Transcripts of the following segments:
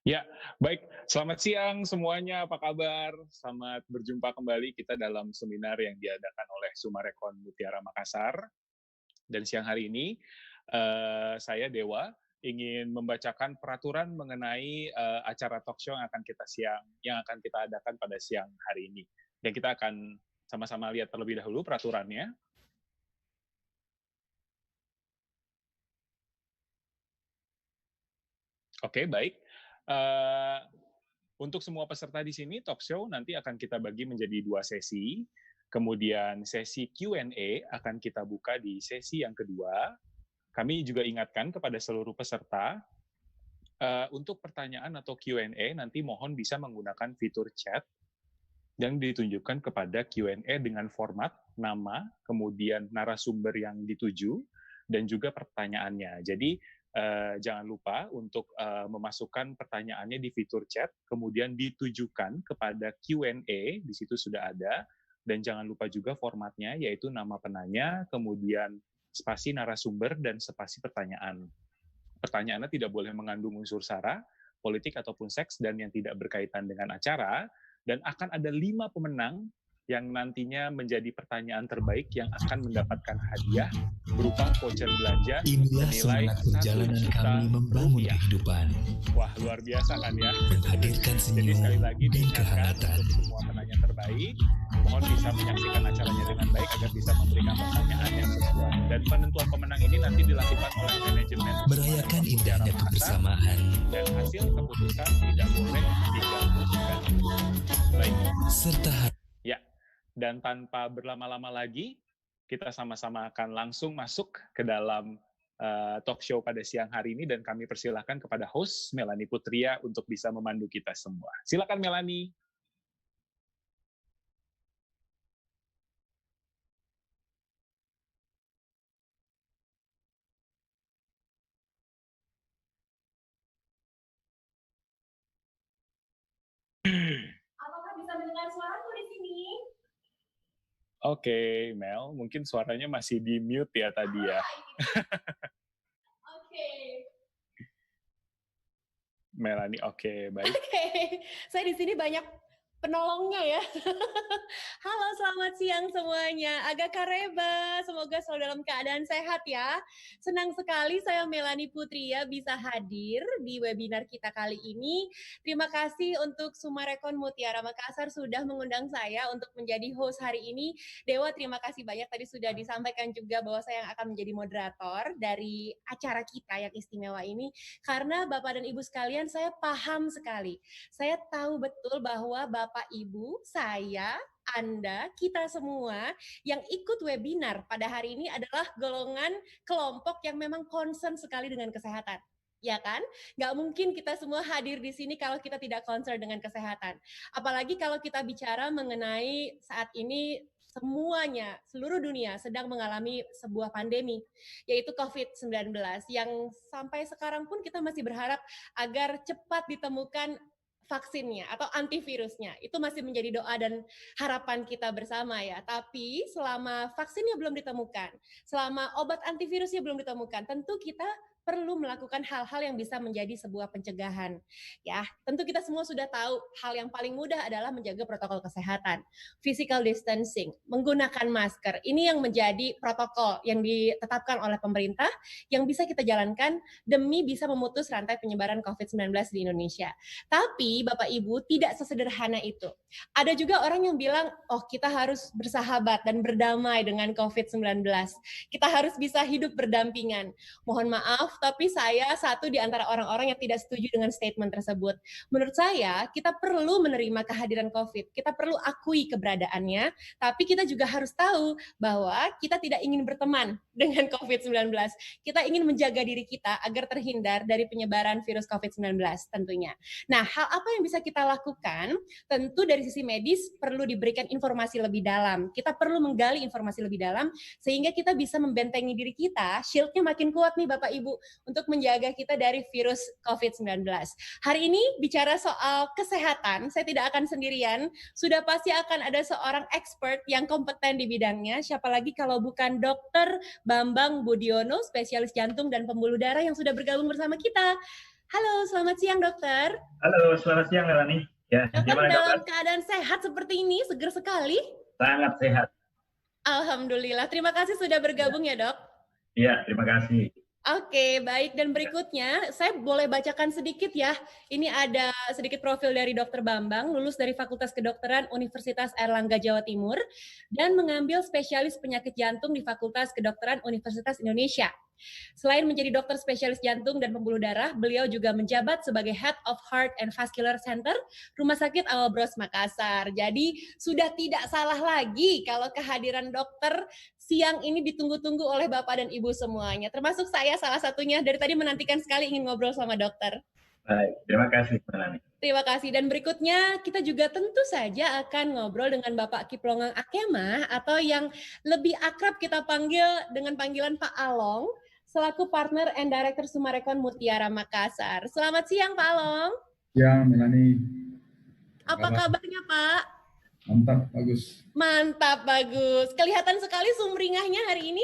Ya, baik. Selamat siang semuanya, apa kabar? Selamat berjumpa kembali kita dalam seminar yang diadakan oleh Sumarekon Mutiara Makassar. Dan siang hari ini, saya Dewa ingin membacakan peraturan mengenai acara talk show yang akan kita adakan pada siang hari ini. Dan kita akan sama-sama lihat terlebih dahulu peraturannya. Oke, baik. Untuk semua peserta di sini, talk show nanti akan kita bagi menjadi 2 sesi. Kemudian sesi Q&A akan kita buka di sesi yang kedua. Kami juga ingatkan kepada seluruh peserta, untuk pertanyaan atau Q&A nanti mohon bisa menggunakan fitur chat yang ditunjukkan kepada Q&A dengan format nama, kemudian narasumber yang dituju, dan juga pertanyaannya. Jadi jangan lupa untuk memasukkan pertanyaannya di fitur chat, kemudian ditujukan kepada Q&A, di situ sudah ada, dan jangan lupa juga formatnya, yaitu nama penanya, kemudian spasi narasumber, dan spasi pertanyaan. Pertanyaannya tidak boleh mengandung unsur sara, politik ataupun seks, dan yang tidak berkaitan dengan acara, dan akan ada 5 pemenang yang nantinya menjadi pertanyaan terbaik yang akan mendapatkan hadiah berupa voucher belanja Inilah senilai semangat perjalanan 1 juta kami membangun rupiah. kehidupan, Wah, luar biasa kan ya? menghadirkan Jadi senyum sekali lagi dan diingatkan kehangatan. untuk semua penanya terbaik, mohon bisa menyaksikan acaranya dengan baik agar bisa memberikan pertanyaan yang sesuai. Dan penentuan pemenang ini nanti dilakukan oleh manajemen Merayakan Mutiara indahnya Makassar, kebersamaan, dan hasil keputusan tidak boleh digabungkan. Baik. serta Ya, dan tanpa berlama-lama lagi, kita sama-sama akan langsung masuk ke dalam talk show pada siang hari ini, dan kami persilahkan kepada host Melanie Putria untuk bisa memandu kita semua. Silakan Melanie. Apakah bisa mendengar suaraku di sini? Oke, Mel, mungkin suaranya masih di mute ya tadi ya. Oke. Melanie, oke, baik. Oke, saya di sini banyak penolongnya ya. Halo, selamat siang semuanya. Agak kareba, semoga selalu dalam keadaan sehat ya. Senang sekali saya Melanie Putria bisa hadir di webinar kita kali ini. Terima kasih untuk Sumarekon Mutiara Makassar sudah mengundang saya untuk menjadi host hari ini. Dewa, terima kasih banyak. Tadi sudah disampaikan juga bahwa saya yang akan menjadi moderator dari acara kita yang istimewa ini. Karena Bapak dan Ibu sekalian, saya paham sekali. Saya tahu betul bahwa Bapak Ibu, saya, Anda, kita semua yang ikut webinar pada hari ini adalah golongan kelompok yang memang concern sekali dengan kesehatan. Ya kan? Nggak mungkin kita semua hadir di sini kalau kita tidak concern dengan kesehatan. Apalagi kalau kita bicara mengenai saat ini semuanya, seluruh dunia sedang mengalami sebuah pandemi, yaitu COVID-19, yang sampai sekarang pun kita masih berharap agar cepat ditemukan vaksinnya atau antivirusnya. Itu masih menjadi doa dan harapan kita bersama ya. Tapi selama vaksinnya belum ditemukan, selama obat antivirusnya belum ditemukan, tentu kita perlu melakukan hal-hal yang bisa menjadi sebuah pencegahan. Ya, tentu kita semua sudah tahu hal yang paling mudah adalah menjaga protokol kesehatan, physical distancing, menggunakan masker. Ini yang menjadi protokol yang ditetapkan oleh pemerintah yang bisa kita jalankan demi bisa memutus rantai penyebaran COVID-19 di Indonesia. Tapi Bapak Ibu tidak sesederhana itu. Ada juga orang yang bilang, oh kita harus bersahabat dan berdamai dengan COVID-19. Kita harus bisa hidup berdampingan. Mohon maaf, tapi saya satu di antara orang-orang yang tidak setuju dengan statement tersebut. Menurut saya, kita perlu menerima kehadiran COVID. Kita perlu akui keberadaannya, tapi kita juga harus tahu bahwa kita tidak ingin berteman dengan COVID-19. Kita ingin menjaga diri kita agar terhindar dari penyebaran virus COVID-19 tentunya. Nah, hal apa yang bisa kita lakukan? Tentu dari sisi medis perlu diberikan informasi lebih dalam. Kita perlu menggali informasi lebih dalam sehingga kita bisa membentengi diri kita, shield-nya makin kuat nih Bapak Ibu untuk menjaga kita dari virus COVID-19. Hari ini bicara soal kesehatan, saya tidak akan sendirian, sudah pasti akan ada seorang expert yang kompeten di bidangnya, siapa lagi kalau bukan Dr. Bambang Budiono, spesialis jantung dan pembuluh darah yang sudah bergabung bersama kita. Halo, selamat siang dokter. Halo, selamat siang Melani. Ya, Dokter gimana dalam dokter? keadaan sehat seperti ini, seger sekali. Sangat sehat. Alhamdulillah, terima kasih sudah bergabung ya dok. Iya, terima kasih. Oke, baik. Dan berikutnya, saya boleh bacakan sedikit ya. Ini ada sedikit profil dari Dr. Bambang, lulus dari Fakultas Kedokteran Universitas Airlangga Jawa Timur, dan mengambil spesialis penyakit jantung di Fakultas Kedokteran Universitas Indonesia. Selain menjadi dokter spesialis jantung dan pembuluh darah, beliau juga menjabat sebagai Head of Heart and Vascular Center, Rumah Sakit Awal Bros Makassar. Jadi, sudah tidak salah lagi kalau kehadiran dokter siang ini ditunggu-tunggu oleh Bapak dan Ibu semuanya. Termasuk saya salah satunya, dari tadi menantikan sekali ingin ngobrol sama dokter. Baik, terima kasih Melani. Terima kasih. Dan berikutnya kita juga tentu saja akan ngobrol dengan Bapak Kiplongang Akemah, atau yang lebih akrab kita panggil dengan panggilan Pak Along, selaku partner and director Sumarekon Mutiara Makassar. Selamat siang Pak Along. Ya, Melani. Apa kabarnya Pak? Mantap, bagus. Mantap, bagus. Kelihatan sekali sumringahnya hari ini.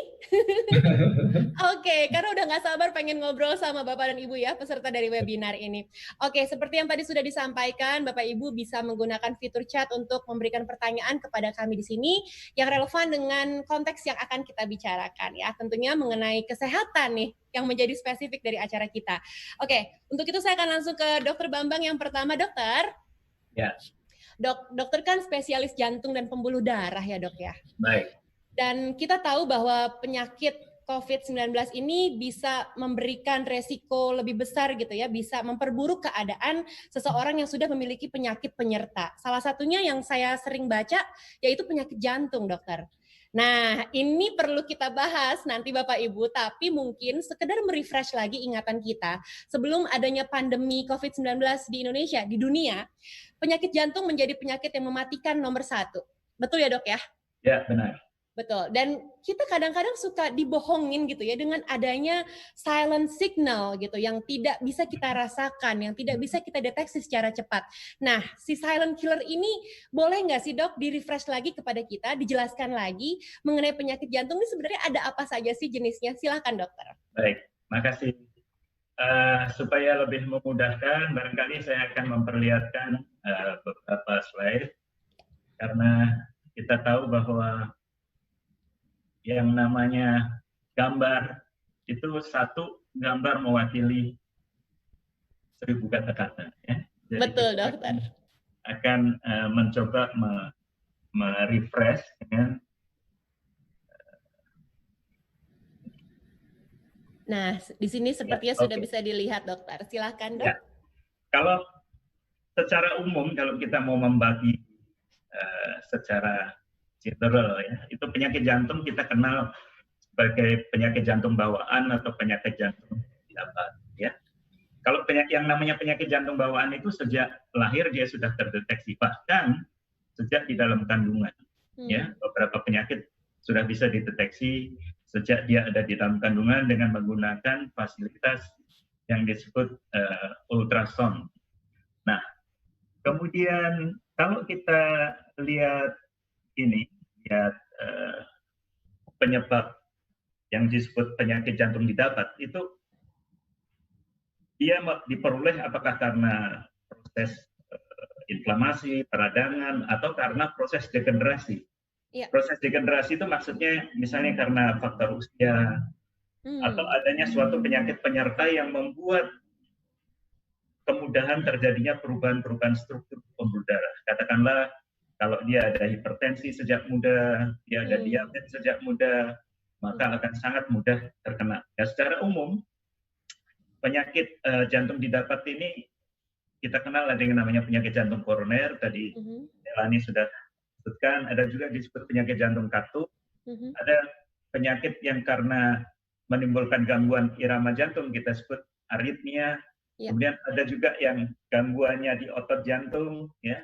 Oke, karena udah nggak sabar pengen ngobrol sama Bapak dan Ibu ya, peserta dari webinar ini. Oke, seperti yang tadi sudah disampaikan, Bapak Ibu bisa menggunakan fitur chat untuk memberikan pertanyaan kepada kami di sini yang relevan dengan konteks yang akan kita bicarakan ya. Tentunya mengenai kesehatan nih, yang menjadi spesifik dari acara kita. Oke, untuk itu saya akan langsung ke Dokter Bambang yang pertama, dokter. Ya. Dokter kan spesialis jantung dan pembuluh darah ya dok ya. Baik. Dan kita tahu bahwa penyakit COVID-19 ini bisa memberikan resiko lebih besar gitu ya, bisa memperburuk keadaan seseorang yang sudah memiliki penyakit penyerta. Salah satunya yang saya sering baca yaitu penyakit jantung, dokter. Nah, ini perlu kita bahas nanti Bapak Ibu, tapi mungkin sekedar merefresh lagi ingatan kita. Sebelum adanya pandemi COVID-19 di Indonesia, di dunia, penyakit jantung menjadi penyakit yang mematikan nomor 1. Betul ya dok ya? Ya, benar. Betul, dan kita kadang-kadang suka dibohongin gitu ya dengan adanya silent signal gitu yang tidak bisa kita rasakan, yang tidak bisa kita deteksi secara cepat. Nah, si silent killer ini boleh nggak sih dok di-refresh lagi kepada kita, dijelaskan lagi mengenai penyakit jantung ini sebenarnya ada apa saja sih jenisnya? Silakan dokter. Baik, makasih. Supaya lebih memudahkan, barangkali saya akan memperlihatkan beberapa slide, karena kita tahu bahwa yang namanya gambar itu satu gambar mewakili 1000 kata-kata. Ya. Jadi betul dokter. Akan mencoba merefresh dengan. Nah, di sini sepertinya sudah bisa dilihat dokter. Silakan dok. Ya. Kalau secara umum kalau kita mau membagi secara general ya, itu penyakit jantung kita kenal sebagai penyakit jantung bawaan atau penyakit jantung diabetes ya. Kalau yang namanya penyakit jantung bawaan itu sejak lahir dia sudah terdeteksi, bahkan sejak di dalam kandungan ya. Beberapa penyakit sudah bisa dideteksi sejak dia ada di dalam kandungan dengan menggunakan fasilitas yang disebut ultrasound. Nah, kemudian kalau kita lihat ini, lihat penyebab yang disebut penyakit jantung didapat, itu dia diperoleh apakah karena proses inflamasi, peradangan, atau karena proses degenerasi. Ya. Proses degenerasi itu maksudnya misalnya karena faktor usia, atau adanya suatu penyakit penyerta yang membuat kemudahan terjadinya perubahan-perubahan struktur pembuluh darah. Katakanlah kalau dia ada hipertensi sejak muda, dia ada diabetes sejak muda, maka akan sangat mudah terkena. Ya, secara umum, penyakit jantung didapat ini kita kenal ada yang namanya penyakit jantung koroner, tadi Melani sudah sebutkan, ada juga disebut penyakit jantung katup, ada penyakit yang karena menimbulkan gangguan irama jantung, kita sebut aritmia, kemudian ada juga yang gangguannya di otot jantung, ya,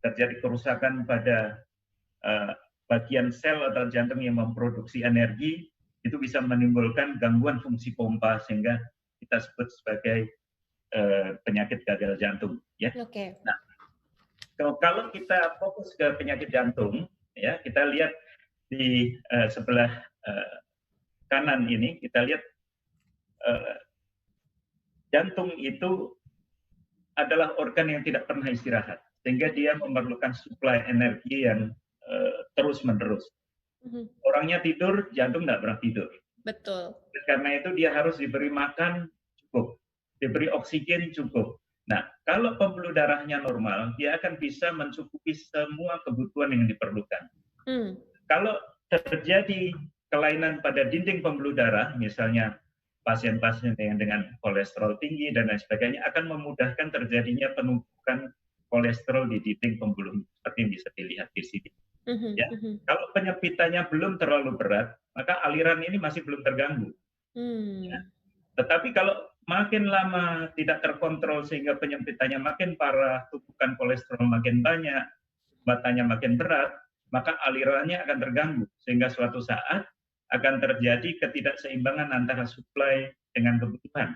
terjadi kerusakan pada bagian sel atau jantung yang memproduksi energi, itu bisa menimbulkan gangguan fungsi pompa sehingga kita sebut sebagai penyakit gagal jantung. Ya. Okay. Nah, kalau kita fokus ke penyakit jantung, ya kita lihat di sebelah kanan ini, kita lihat jantung itu adalah organ yang tidak pernah istirahat, sehingga dia memerlukan suplai energi yang terus-menerus. Orangnya tidur, jantung tidak pernah tidur. Betul. Karena itu dia harus diberi makan cukup, diberi oksigen cukup. Nah, kalau pembuluh darahnya normal, dia akan bisa mencukupi semua kebutuhan yang diperlukan. Kalau terjadi kelainan pada dinding pembuluh darah, misalnya pasien-pasien yang dengan kolesterol tinggi dan lain sebagainya, akan memudahkan terjadinya penumpukan kolesterol di dinding pembuluh, seperti yang bisa dilihat di sini. Ya. Kalau penyempitannya belum terlalu berat, maka aliran ini masih belum terganggu. Ya. Tetapi kalau makin lama tidak terkontrol sehingga penyempitannya makin parah, tumpukan kolesterol makin banyak, batanya makin berat, maka alirannya akan terganggu sehingga suatu saat akan terjadi ketidakseimbangan antara suplai dengan kebutuhan.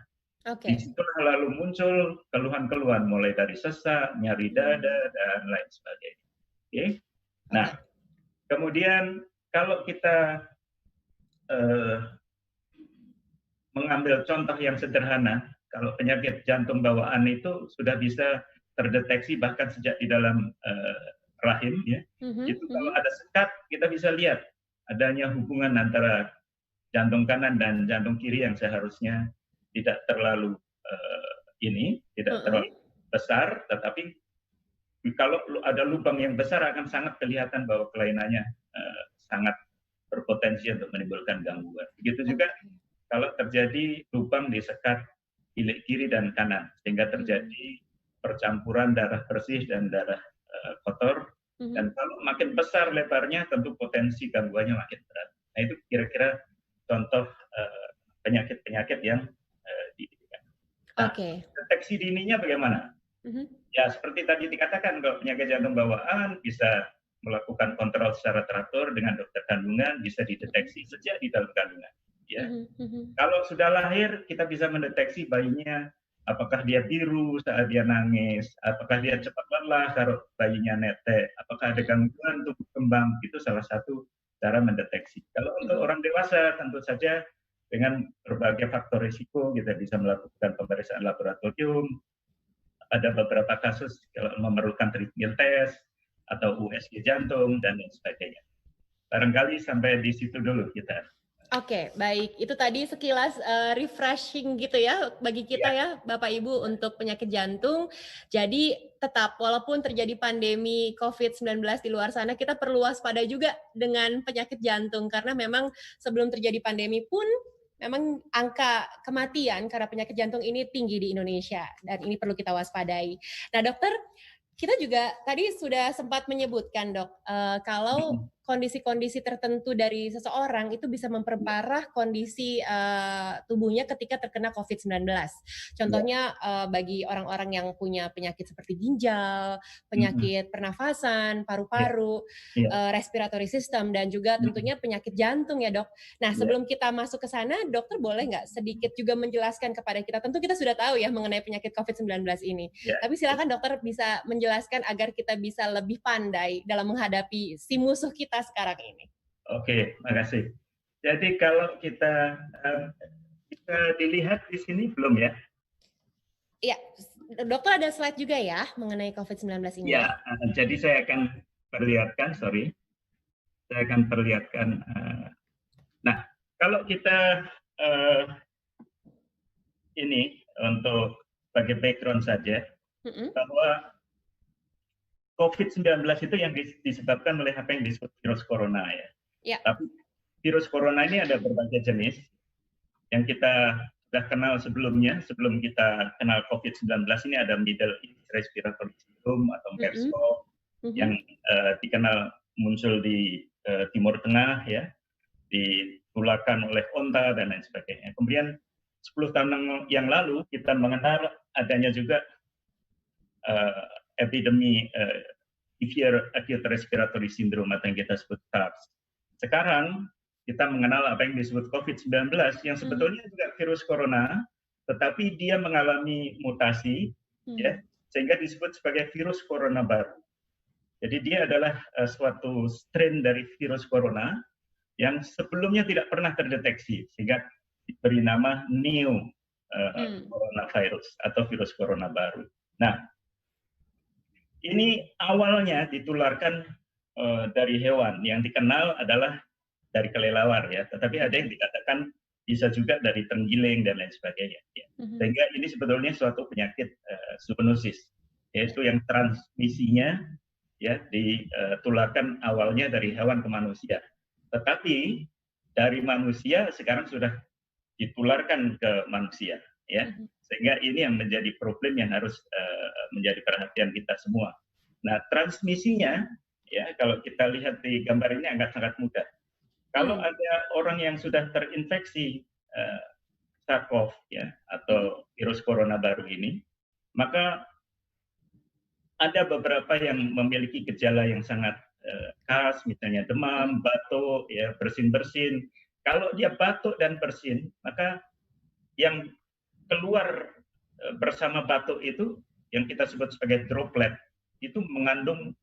Disitulah lalu muncul keluhan-keluhan mulai dari sesak, nyeri dada dan lain sebagainya. Okay? Nah, kemudian kalau kita mengambil contoh yang sederhana, kalau penyakit jantung bawaan itu sudah bisa terdeteksi bahkan sejak di dalam rahim, ya. Itu kalau ada sekat, kita bisa lihat adanya hubungan antara jantung kanan dan jantung kiri yang seharusnya tidak terlalu tidak terlalu besar, tetapi kalau ada lubang yang besar akan sangat kelihatan bahwa kelainannya sangat berpotensi untuk menimbulkan gangguan. Begitu juga kalau terjadi lubang di sekat ilik kiri dan kanan, sehingga terjadi percampuran darah bersih dan darah kotor. Dan kalau makin besar lebarnya, tentu potensi gangguannya makin berat. Nah, itu kira-kira contoh penyakit-penyakit yang didirikan. Nah, deteksi dininya bagaimana? Ya, seperti tadi dikatakan, kalau penyakit jantung bawaan bisa melakukan kontrol secara teratur dengan dokter kandungan, bisa dideteksi sejak di dalam kandungan. Ya. Kalau sudah lahir, kita bisa mendeteksi bayinya, apakah dia biru saat dia nangis, apakah dia cepat lelah kalau bayinya netek, apakah ada gangguan tumbuh kembang, itu salah satu cara mendeteksi. Kalau untuk orang dewasa, tentu saja dengan berbagai faktor risiko, kita bisa melakukan pemeriksaan laboratorium. Ada beberapa kasus kalau memerlukan treatment test atau USG jantung dan lain sebagainya. Barangkali sampai di situ dulu kita. Oke, baik. Itu tadi sekilas refreshing gitu ya bagi kita ya Bapak Ibu untuk penyakit jantung. Jadi tetap walaupun terjadi pandemi COVID-19 di luar sana, kita perlu waspada juga dengan penyakit jantung karena memang sebelum terjadi pandemi pun memang angka kematian karena penyakit jantung ini tinggi di Indonesia dan ini perlu kita waspadai. Nah, dokter, kita juga tadi sudah sempat menyebutkan, Dok, kalau kondisi-kondisi tertentu dari seseorang itu bisa memperparah kondisi tubuhnya ketika terkena COVID-19. Contohnya bagi orang-orang yang punya penyakit seperti ginjal, penyakit pernafasan, paru-paru, respiratory system, dan juga tentunya penyakit jantung ya, Dok. Nah, sebelum kita masuk ke sana, dokter boleh nggak sedikit juga menjelaskan kepada kita, tentu kita sudah tahu ya mengenai penyakit COVID-19 ini, tapi silakan dokter bisa menjelaskan agar kita bisa lebih pandai dalam menghadapi si musuh kita sekarang ini. Oke, makasih. Jadi kalau kita dilihat di sini belum ya? Iya, dokter ada slide juga ya mengenai COVID-19 ini. Ya, jadi saya akan perlihatkan, saya akan perlihatkan. Nah, kalau kita ini untuk sebagai background saja, bahwa COVID-19 itu yang disebabkan oleh apa yang disebut virus corona ya. Tapi virus corona ini ada berbagai jenis yang kita sudah kenal sebelumnya. Sebelum kita kenal COVID-19 ini ada Middle East Respiratory Syndrome atau MERS-CoV yang dikenal muncul di Timur Tengah ya, ditulakan oleh onta dan lain sebagainya. Kemudian 10 tahun yang lalu kita mengenal adanya juga epidemi severe acute respiratory syndrome atau yang kita sebut SARS. Sekarang kita mengenal apa yang disebut COVID-19 yang sebetulnya juga virus corona, tetapi dia mengalami mutasi, ya, sehingga disebut sebagai virus corona baru. Jadi dia adalah suatu strain dari virus corona yang sebelumnya tidak pernah terdeteksi, sehingga diberi nama New coronavirus atau virus corona baru. Nah, ini awalnya ditularkan dari hewan, yang dikenal adalah dari kelelawar ya, tetapi ada yang dikatakan bisa juga dari terenggiling dan lain sebagainya. Ya. Sehingga ini sebetulnya suatu penyakit zoonosis, yaitu yang transmisinya ya ditularkan awalnya dari hewan ke manusia. Tetapi dari manusia sekarang sudah ditularkan ke manusia, ya. Sehingga ini yang menjadi problem yang harus menjadi perhatian kita semua. Nah, transmisinya ya kalau kita lihat di gambar ini sangat mudah. Kalau ada orang yang sudah terinfeksi SARS-CoV ya atau virus corona baru ini, maka ada beberapa yang memiliki gejala yang sangat khas, misalnya demam, batuk, ya bersin-bersin. Kalau dia batuk dan bersin, maka yang keluar bersama batuk itu yang kita sebut sebagai droplet itu mengandung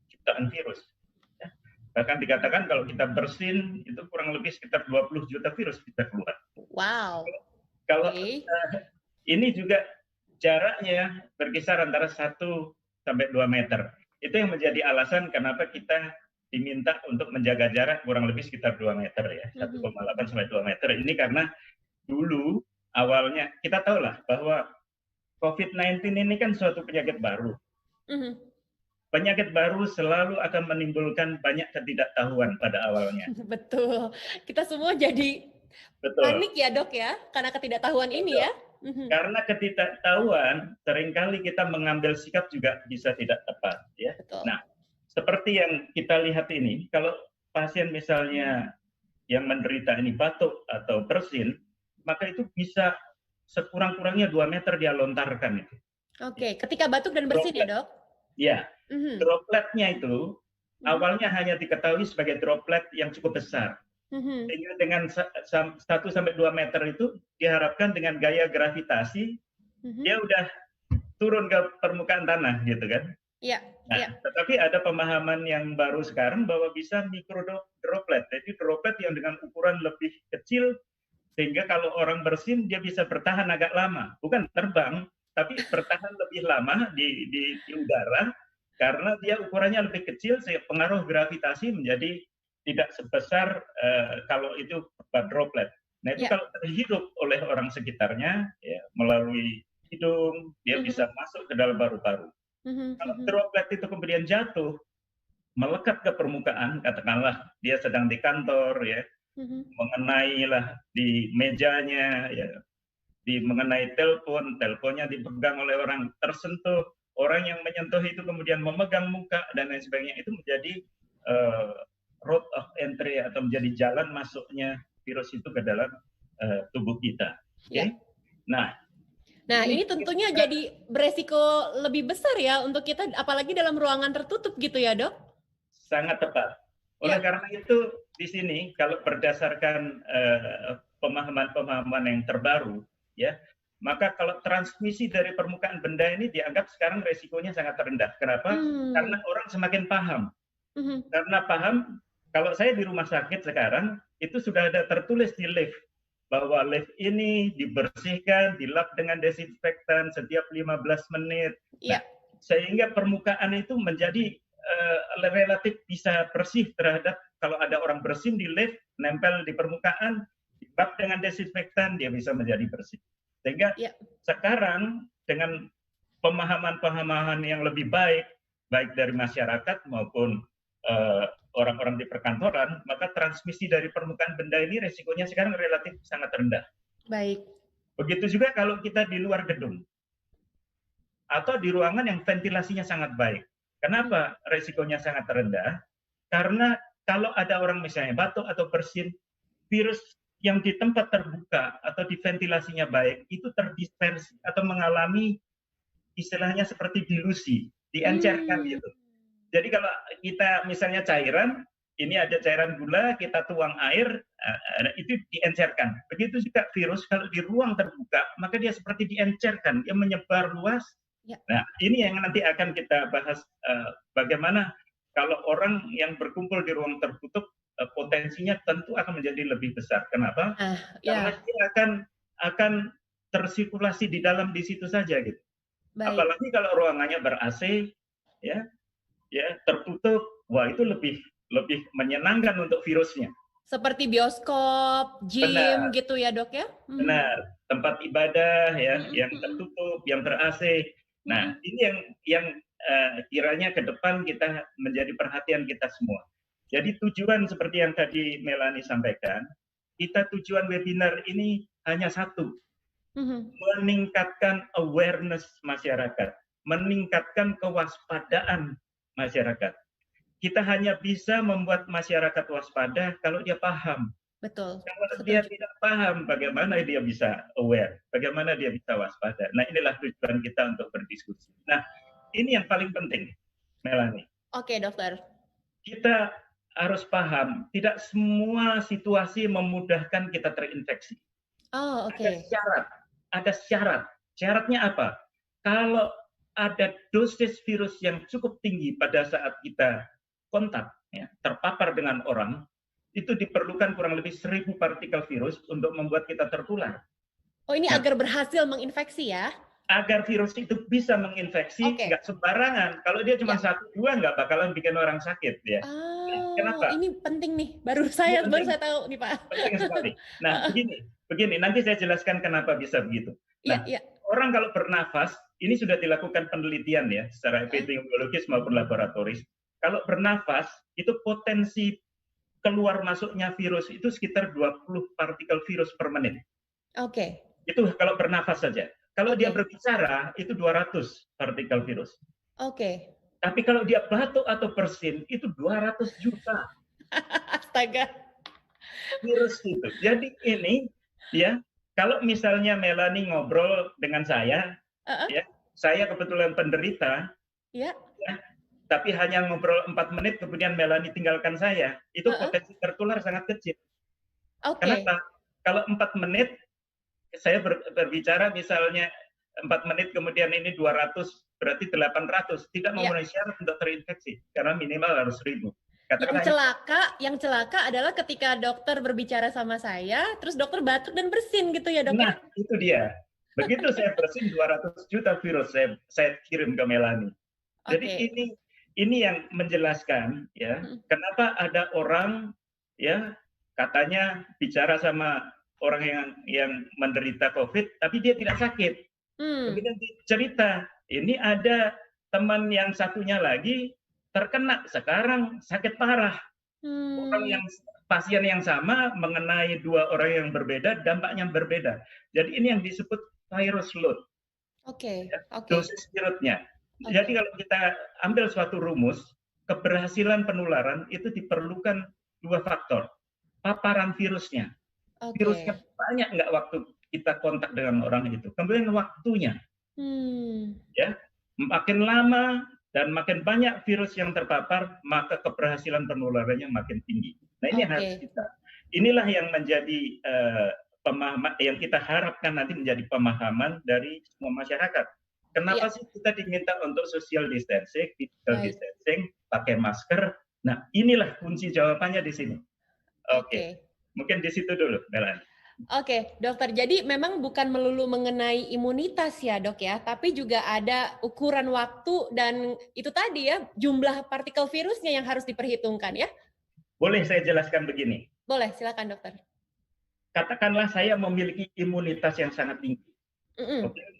ciptaan virus. Ya. Bahkan dikatakan kalau kita bersin itu kurang lebih sekitar 20 juta virus bisa keluar. Wow. Kalau ini juga jaraknya berkisar antara 1 sampai 2 meter. Itu yang menjadi alasan kenapa kita diminta untuk menjaga jarak kurang lebih sekitar 2 meter ya, 1,8 sampai 2 meter. Ini karena dulu awalnya kita tahulah bahwa COVID-19 ini kan suatu penyakit baru. Penyakit baru selalu akan menimbulkan banyak ketidaktahuan pada awalnya. Betul. Kita semua jadi panik ya dok ya, karena ketidaktahuan ini ya. Karena ketidaktahuan, seringkali kita mengambil sikap juga bisa tidak tepat. Ya. Nah, seperti yang kita lihat ini, kalau pasien misalnya yang menderita ini batuk atau bersin, maka itu bisa sekurang-kurangnya 2 meter dia lontarkan itu. Oke, ketika batuk dan bersin ya dok? Ya, dropletnya itu awalnya hanya diketahui sebagai droplet yang cukup besar. Sehingga dengan 1 sampai 2 meter itu diharapkan dengan gaya gravitasi dia udah turun ke permukaan tanah gitu kan. Iya. Nah, tetapi ada pemahaman yang baru sekarang bahwa bisa mikro droplet. Jadi droplet yang dengan ukuran lebih kecil sehingga kalau orang bersin dia bisa bertahan agak lama, bukan terbang tapi bertahan lebih lama di udara karena dia ukurannya lebih kecil sehingga pengaruh gravitasi menjadi tidak sebesar kalau itu droplet. Nah itu kalau terhirup oleh orang sekitarnya ya, melalui hidung dia bisa masuk ke dalam paru-paru. Kalau droplet itu kemudian jatuh melekat ke permukaan, katakanlah dia sedang di kantor ya, mengenai lah di mejanya ya, mengenai teleponnya dipegang oleh orang tersentuh, orang yang menyentuh itu kemudian memegang muka dan lain sebagainya, itu menjadi road of entry atau menjadi jalan masuknya virus itu ke dalam tubuh kita. Okay? Nah, ini tentunya jadi beresiko lebih besar ya untuk kita, apalagi dalam ruangan tertutup gitu ya dok? Sangat tepat. Oleh karena itu di sini kalau berdasarkan pemahaman-pemahaman yang terbaru, ya, maka kalau transmisi dari permukaan benda ini dianggap sekarang resikonya sangat rendah. Kenapa? Karena orang semakin paham. Karena paham. Kalau saya di rumah sakit sekarang, itu sudah ada tertulis di lift, bahwa lift ini dibersihkan, dilap dengan desinfektan setiap 15 menit. Nah, sehingga permukaan itu menjadi relatif bisa bersih terhadap kalau ada orang bersin di lift, nempel di permukaan, dilap dengan desinfektan, dia bisa menjadi bersih. Sehingga sekarang dengan pemahaman-pemahaman yang lebih baik dari masyarakat maupun orang-orang di perkantoran, maka transmisi dari permukaan benda ini resikonya sekarang relatif sangat rendah. Baik. Begitu juga kalau kita di luar gedung atau di ruangan yang ventilasinya sangat baik. Kenapa resikonya sangat rendah? Karena kalau ada orang misalnya batuk atau bersin, virus yang di tempat terbuka atau di ventilasinya baik itu terdispersi atau mengalami istilahnya seperti dilusi, diencerkan gitu. Jadi kalau kita misalnya cairan, ini ada cairan gula, kita tuang air, itu diencerkan. Begitu juga virus kalau di ruang terbuka, maka dia seperti diencerkan, dia menyebar luas. Nah, ini yang nanti akan kita bahas bagaimana kalau orang yang berkumpul di ruang tertutup, potensinya tentu akan menjadi lebih besar. Kenapa? Karena dia akan tersirkulasi di dalam di situ saja gitu. Baik. Apalagi kalau ruangannya ber-AC, ya, tertutup, wah itu lebih menyenangkan untuk virusnya. Seperti bioskop, gym gitu ya dok ya? Benar, tempat ibadah ya yang tertutup, yang ber-AC. Nah, ini yang kiranya ke depan kita menjadi perhatian kita semua. Jadi tujuan seperti yang tadi Melanie sampaikan, tujuan webinar ini hanya satu, meningkatkan awareness masyarakat, meningkatkan kewaspadaan masyarakat. Kita hanya bisa membuat masyarakat waspada kalau dia paham. Betul. Kalau dia tidak paham, bagaimana dia bisa aware, bagaimana dia bisa waspada. Nah, inilah tujuan kita untuk berdiskusi. Nah, ini yang paling penting, Melanie. Oke, dokter. Kita harus paham, tidak semua situasi memudahkan kita terinfeksi. Oh, oke. Ada syarat. Syaratnya apa? Kalau ada dosis virus yang cukup tinggi pada saat kita kontak, ya, terpapar dengan orang, itu diperlukan kurang lebih 1000 partikel virus untuk membuat kita tertular. Oh, ini agar berhasil menginfeksi ya? Agar virus itu bisa menginfeksi, nggak sembarangan. Kalau dia cuma 1-2 nggak bakalan bikin orang sakit ya. Kenapa? Ini penting nih, baru saya tahu nih Pak. Penting sekali. Nah, begini, nanti saya jelaskan kenapa bisa begitu. Nah, orang kalau bernafas, ini sudah dilakukan penelitian ya, secara epidemiologis maupun laboratoris. Kalau bernafas, itu potensi keluar masuknya virus itu sekitar 20 partikel virus per menit. Oke. Itu kalau bernafas saja. Kalau dia berbicara, itu 200 partikel virus. Oke. Tapi kalau dia batuk atau bersin, itu 200 juta. Astaga. Virus itu. Jadi ini, ya, kalau misalnya Melanie ngobrol dengan saya, ya, saya kebetulan penderita, ya, tapi hanya ngobrol 4 menit, kemudian Melanie tinggalkan saya, itu potensi tertular sangat kecil. Kenapa? Kalau 4 menit, saya berbicara misalnya 4 menit, kemudian ini 200, berarti 800. Tidak memenuhi syarat untuk terinfeksi, karena minimal harus 1000. Yang celaka adalah ketika dokter berbicara sama saya, terus dokter batuk dan bersin gitu ya dok? Nah, itu dia. Begitu saya bersin 200 juta virus saya kirim ke Melanie. Jadi ini yang menjelaskan ya, kenapa ada orang ya katanya bicara sama orang yang menderita COVID, tapi dia tidak sakit. Kemudian cerita, ini ada teman yang satunya lagi terkena sekarang sakit parah. Pasien yang sama mengenai 2 orang yang berbeda, dampaknya berbeda. Jadi ini yang disebut virus load. Dosis virusnya. Jadi kalau kita ambil suatu rumus, keberhasilan penularan itu diperlukan 2 faktor. Paparan virusnya. Virusnya banyak nggak waktu kita kontak dengan orang itu. Kemudian waktunya. Ya, makin lama dan makin banyak virus yang terpapar, maka keberhasilan penularannya makin tinggi. Nah, ini harus kita. Inilah yang menjadi pemahaman yang kita harapkan nanti menjadi pemahaman dari semua masyarakat. Kenapa sih kita diminta untuk social distancing, physical distancing, pakai masker? Nah, inilah kunci jawabannya di sini. Oke. Mungkin di situ dulu, Melanie. Oke, dokter. Jadi memang bukan melulu mengenai imunitas ya, dok ya, tapi juga ada ukuran waktu dan itu tadi ya, jumlah partikel virusnya yang harus diperhitungkan ya? Boleh saya jelaskan begini? Boleh, silakan dokter. Katakanlah saya memiliki imunitas yang sangat tinggi.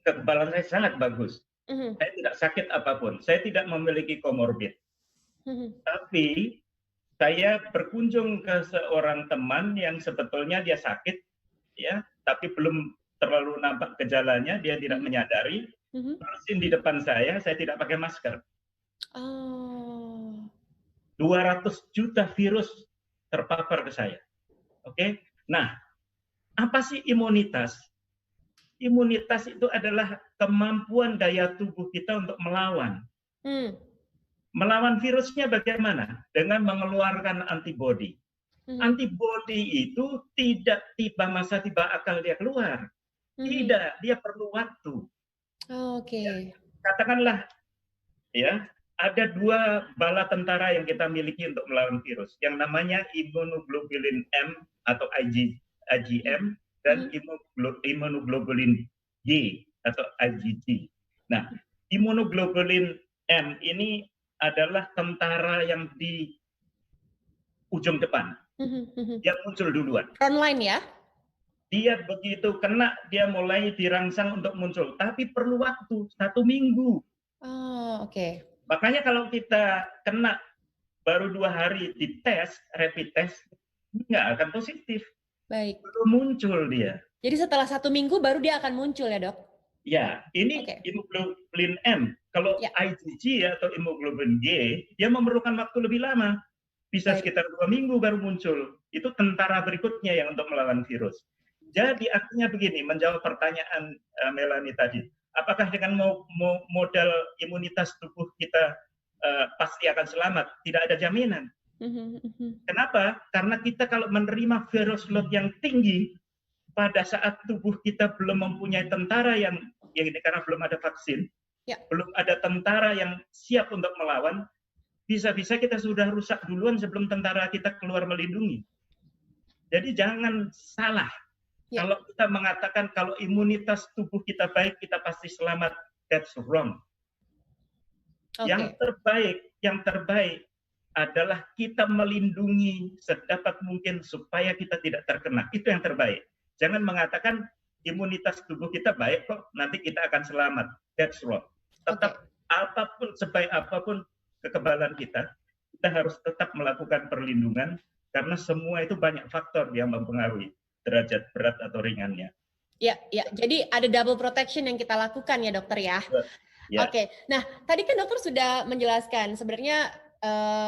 Kekebalan saya sangat bagus. Saya tidak sakit apapun. Saya tidak memiliki komorbid. Tapi saya berkunjung ke seorang teman yang sebetulnya dia sakit, ya, tapi belum terlalu nampak gejalanya, dia tidak menyadari, bersin di depan saya tidak pakai masker. 200 juta virus terpapar ke saya. Oke? Nah, apa sih imunitas? Imunitas itu adalah kemampuan daya tubuh kita untuk melawan. Melawan virusnya bagaimana? Dengan mengeluarkan antibodi. Antibodi itu tidak tiba akal dia keluar. Tidak, dia perlu waktu. Ya, katakanlah, ya, ada 2 bala tentara yang kita miliki untuk melawan virus, yang namanya immunoglobulin M atau IgM dan immunoglobulin Y atau IgG. Nah, imunoglobulin M ini adalah tentara yang di ujung depan, yang muncul duluan. Frontline ya? Dia begitu kena, dia mulai dirangsang untuk muncul, tapi perlu waktu 1 minggu. Oh, oke. Makanya kalau kita kena baru 2 hari di tes, rapid test, nggak akan positif. Baik. Belum muncul dia. Jadi setelah 1 minggu baru dia akan muncul ya, Dok? Ya, ini imunoglobulin M. Kalau IgG atau imunoglobulin G, dia memerlukan waktu lebih lama. Bisa sekitar 2 minggu baru muncul. Itu tentara berikutnya yang untuk melawan virus. Jadi artinya begini, menjawab pertanyaan Melanie tadi, apakah dengan modal imunitas tubuh kita pasti akan selamat? Tidak ada jaminan. Kenapa? Karena kita kalau menerima virus load yang tinggi, pada saat tubuh kita belum mempunyai tentara yang karena belum ada vaksin, belum ada tentara yang siap untuk melawan, bisa-bisa kita sudah rusak duluan sebelum tentara kita keluar melindungi. Jadi jangan salah. Kalau kita mengatakan kalau imunitas tubuh kita baik, kita pasti selamat, that's wrong. Yang terbaik adalah kita melindungi sedapat mungkin supaya kita tidak terkena. Itu yang terbaik. Jangan mengatakan imunitas tubuh kita baik kok, nanti kita akan selamat. That's wrong. Tetap apapun, sebaik apapun kekebalan kita harus tetap melakukan perlindungan karena semua itu banyak faktor yang mempengaruhi derajat berat atau ringannya. Ya. Jadi ada double protection yang kita lakukan ya, Dokter ya. Oke. Nah, tadi kan dokter sudah menjelaskan sebenarnya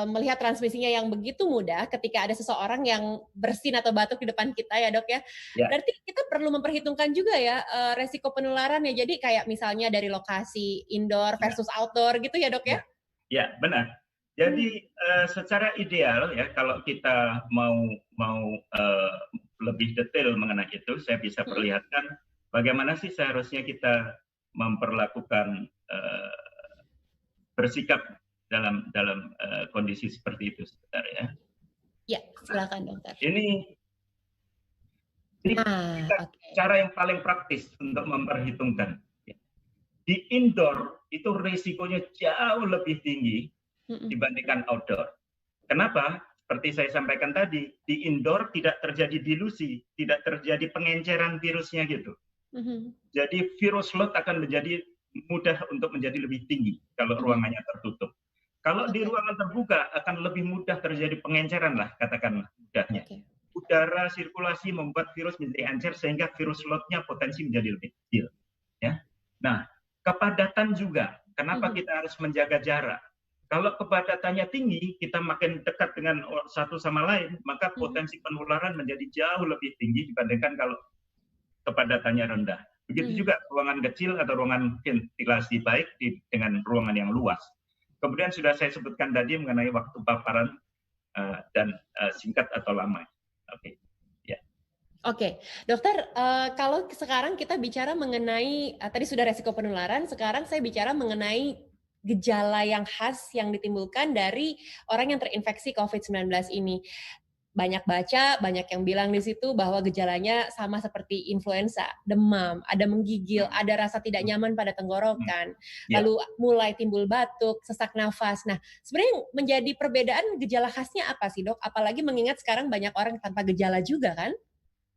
melihat transmisinya yang begitu mudah ketika ada seseorang yang bersin atau batuk di depan kita ya, Dok ya. Berarti kita perlu memperhitungkan juga ya resiko penularan ya. Jadi kayak misalnya dari lokasi indoor versus outdoor gitu ya, Dok ya? Ya, benar. Jadi secara ideal ya kalau kita mau lebih detail mengenai itu, saya bisa perlihatkan bagaimana sih seharusnya kita memperlakukan bersikap dalam kondisi seperti itu, sebentar ya. Ya, silakan dokter. Ini cara yang paling praktis untuk memperhitungkan. Di indoor itu risikonya jauh lebih tinggi dibandingkan outdoor. Kenapa? Seperti saya sampaikan tadi, di indoor tidak terjadi dilusi, tidak terjadi pengenceran virusnya gitu. Jadi virus load akan menjadi mudah untuk menjadi lebih tinggi kalau ruangannya tertutup. Kalau di ruangan terbuka akan lebih mudah terjadi pengenceran lah, katakan mudahnya. Udara sirkulasi membuat virus menjadi encer sehingga virus load-nya potensi menjadi lebih kecil. Ya. Nah, kepadatan juga. Kenapa kita harus menjaga jarak? Kalau kepadatannya tinggi, kita makin dekat dengan satu sama lain, maka potensi penularan menjadi jauh lebih tinggi dibandingkan kalau kepadatannya rendah. Begitu juga ruangan kecil atau ruangan ventilasi baik dengan ruangan yang luas. Kemudian sudah saya sebutkan tadi mengenai waktu paparan dan singkat atau lama. Oke, dokter, kalau sekarang kita bicara mengenai, tadi sudah resiko penularan, sekarang saya bicara mengenai gejala yang khas yang ditimbulkan dari orang yang terinfeksi COVID-19 ini. Banyak baca, banyak yang bilang di situ bahwa gejalanya sama seperti influenza, demam, ada menggigil, ada rasa tidak nyaman pada tenggorokan, lalu mulai timbul batuk, sesak nafas. Nah, sebenarnya menjadi perbedaan gejala khasnya apa sih, Dok? Apalagi mengingat sekarang banyak orang tanpa gejala juga kan?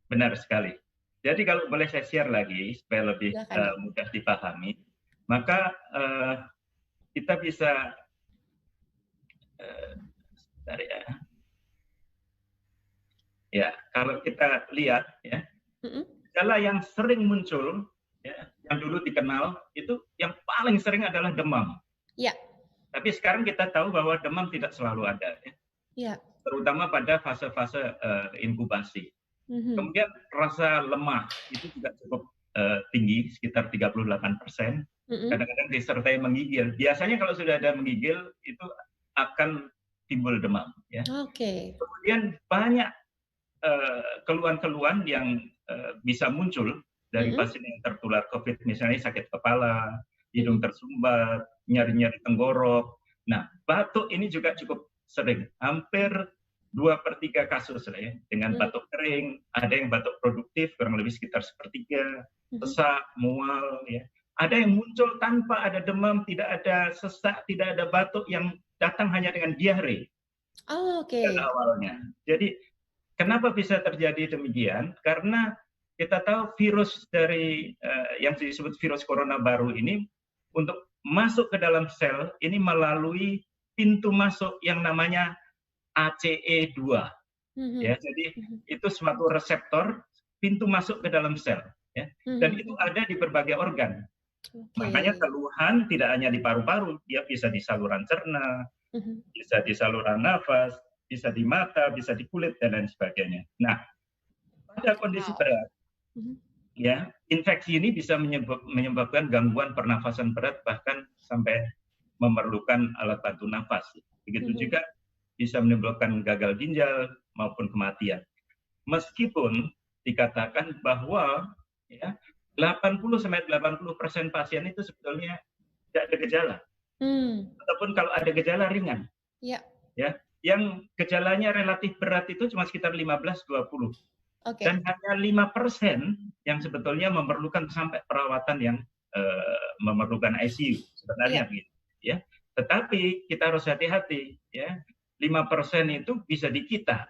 Benar sekali. Jadi kalau boleh saya share lagi supaya lebih mudah dipahami, maka kita bisa kalau kita lihat ya, gejala yang sering muncul ya, yang dulu dikenal itu yang paling sering adalah demam. Ya. Tapi sekarang kita tahu bahwa demam tidak selalu ada ya. Terutama pada fase-fase inkubasi. Kemudian rasa lemah itu juga cukup tinggi, sekitar 38%. Kadang-kadang disertai menggigil. Biasanya kalau sudah ada menggigil itu akan timbul demam. Ya. Kemudian banyak keluhan-keluhan yang bisa muncul dari pasien yang tertular COVID, misalnya sakit kepala, hidung tersumbat, nyeri-nyeri tenggorok. Nah, batuk ini juga cukup sering. Hampir 2/3 kasus lah ya, dengan batuk kering, ada yang batuk produktif kurang lebih sekitar 1/3, sesak, mual, ya. Ada yang muncul tanpa ada demam, tidak ada sesak, tidak ada batuk, yang datang hanya dengan diare pada awalnya. Jadi kenapa bisa terjadi demikian? Karena kita tahu virus dari yang disebut virus corona baru ini untuk masuk ke dalam sel ini melalui pintu masuk yang namanya ACE2. Ya, jadi itu suatu reseptor pintu masuk ke dalam sel, ya. Dan itu ada di berbagai organ. Makanya keluhan tidak hanya di paru-paru, dia bisa di saluran cerna, bisa di saluran nafas, bisa di mata, bisa di kulit dan lain sebagainya. Nah, pada kondisi berat, ya, infeksi ini bisa menyebabkan gangguan pernafasan berat bahkan sampai memerlukan alat bantu nafas. Begitu juga bisa menimbulkan gagal ginjal maupun kematian. Meskipun dikatakan bahwa ya 80-80% pasien itu sebetulnya tidak ada gejala, ataupun kalau ada gejala ringan. Ya, yang gejalanya relatif berat itu cuma sekitar 15-20. Dan hanya 5% yang sebetulnya memerlukan sampai perawatan yang memerlukan ICU sebenarnya begitu. Ya, tetapi kita harus hati-hati. Ya, 5% itu bisa di kita,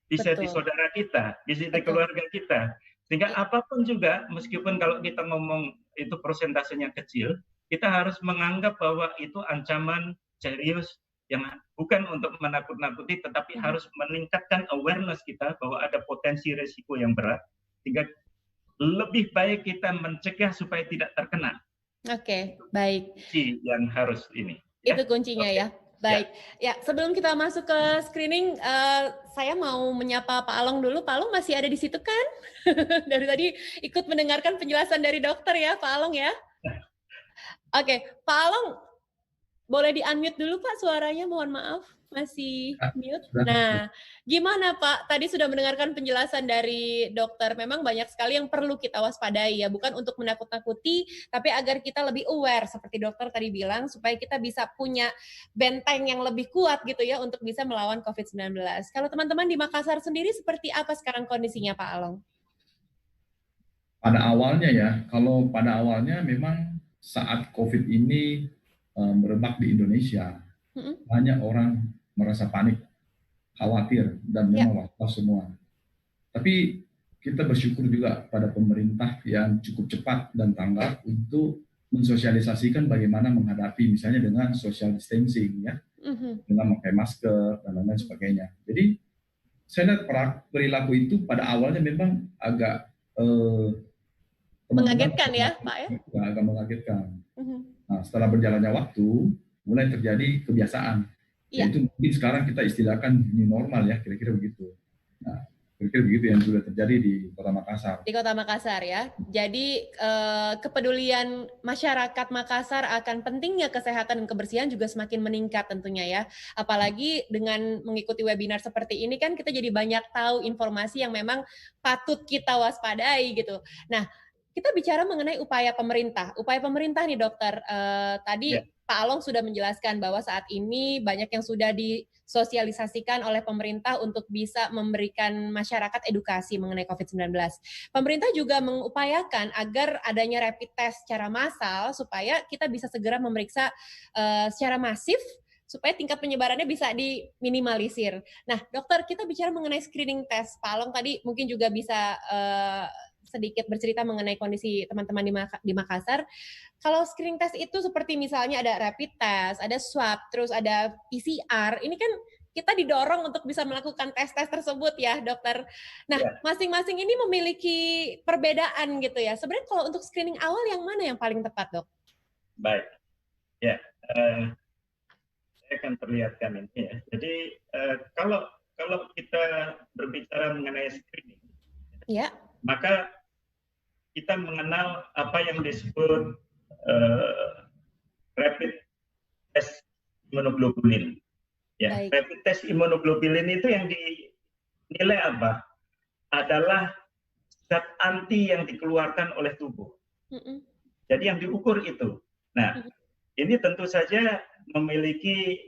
bisa di saudara kita, bisa di keluarga kita. Sehingga apapun juga, meskipun kalau kita ngomong itu persentasenya kecil, kita harus menganggap bahwa itu ancaman serius yang bukan untuk menakut-nakuti, tetapi harus meningkatkan awareness kita bahwa ada potensi risiko yang berat, sehingga lebih baik kita mencegah supaya tidak terkena. Baik. Yang harus ini. Itu kuncinya ya. Baik, ya sebelum kita masuk ke screening, saya mau menyapa Pak Along dulu. Pak Along masih ada di situ kan? Dari tadi ikut mendengarkan penjelasan dari dokter ya, Pak Along ya. Oke, Pak Along, boleh di-unmute dulu Pak suaranya, mohon maaf. Masih mute. Nah, gimana Pak? Tadi sudah mendengarkan penjelasan dari dokter. Memang banyak sekali yang perlu kita waspadai ya, bukan untuk menakut-nakuti, tapi agar kita lebih aware seperti dokter tadi bilang, supaya kita bisa punya benteng yang lebih kuat gitu ya untuk bisa melawan COVID-19. Kalau teman-teman di Makassar sendiri seperti apa sekarang kondisinya Pak Along? Pada awalnya ya, kalau pada awalnya memang saat COVID ini merebak di Indonesia, banyak orang merasa panik, khawatir, dan memang was-was semua. Tapi kita bersyukur juga pada pemerintah yang cukup cepat dan tanggap untuk mensosialisasikan bagaimana menghadapi misalnya dengan social distancing ya, dengan memakai masker dan lain-lain sebagainya. Jadi saya lihat perilaku itu pada awalnya memang agak mengagetkan ya Pak ya? Agak mengagetkan. Nah, setelah berjalannya waktu mulai terjadi kebiasaan. Yaitu mungkin sekarang kita istilahkan new normal ya, kira-kira begitu. Nah, kira-kira begitu yang sudah terjadi di Kota Makassar. Di Kota Makassar ya. Jadi kepedulian masyarakat Makassar akan pentingnya kesehatan dan kebersihan juga semakin meningkat tentunya ya. Apalagi dengan mengikuti webinar seperti ini kan kita jadi banyak tahu informasi yang memang patut kita waspadai gitu. Nah, kita bicara mengenai upaya pemerintah. Upaya pemerintah nih dokter, tadi Pak Along sudah menjelaskan bahwa saat ini banyak yang sudah disosialisasikan oleh pemerintah untuk bisa memberikan masyarakat edukasi mengenai COVID-19. Pemerintah juga mengupayakan agar adanya rapid test secara massal supaya kita bisa segera memeriksa secara masif supaya tingkat penyebarannya bisa diminimalisir. Nah, dokter, kita bicara mengenai screening test. Pak Along tadi mungkin juga bisa sedikit bercerita mengenai kondisi teman-teman di Makassar. Kalau screening test itu seperti misalnya ada rapid test, ada swab, terus ada PCR, ini kan kita didorong untuk bisa melakukan tes-tes tersebut ya dokter. Nah, masing-masing ini memiliki perbedaan gitu ya. Sebenarnya kalau untuk screening awal yang mana yang paling tepat dok? Baik, ya saya akan perlihatkan ini ya. Jadi kalau kita berbicara mengenai screening, maka kita mengenal apa yang disebut rapid test imunoglobulin. Ya, rapid test imunoglobulin itu yang dinilai apa? Adalah zat anti yang dikeluarkan oleh tubuh. Jadi yang diukur itu. Nah, ini tentu saja memiliki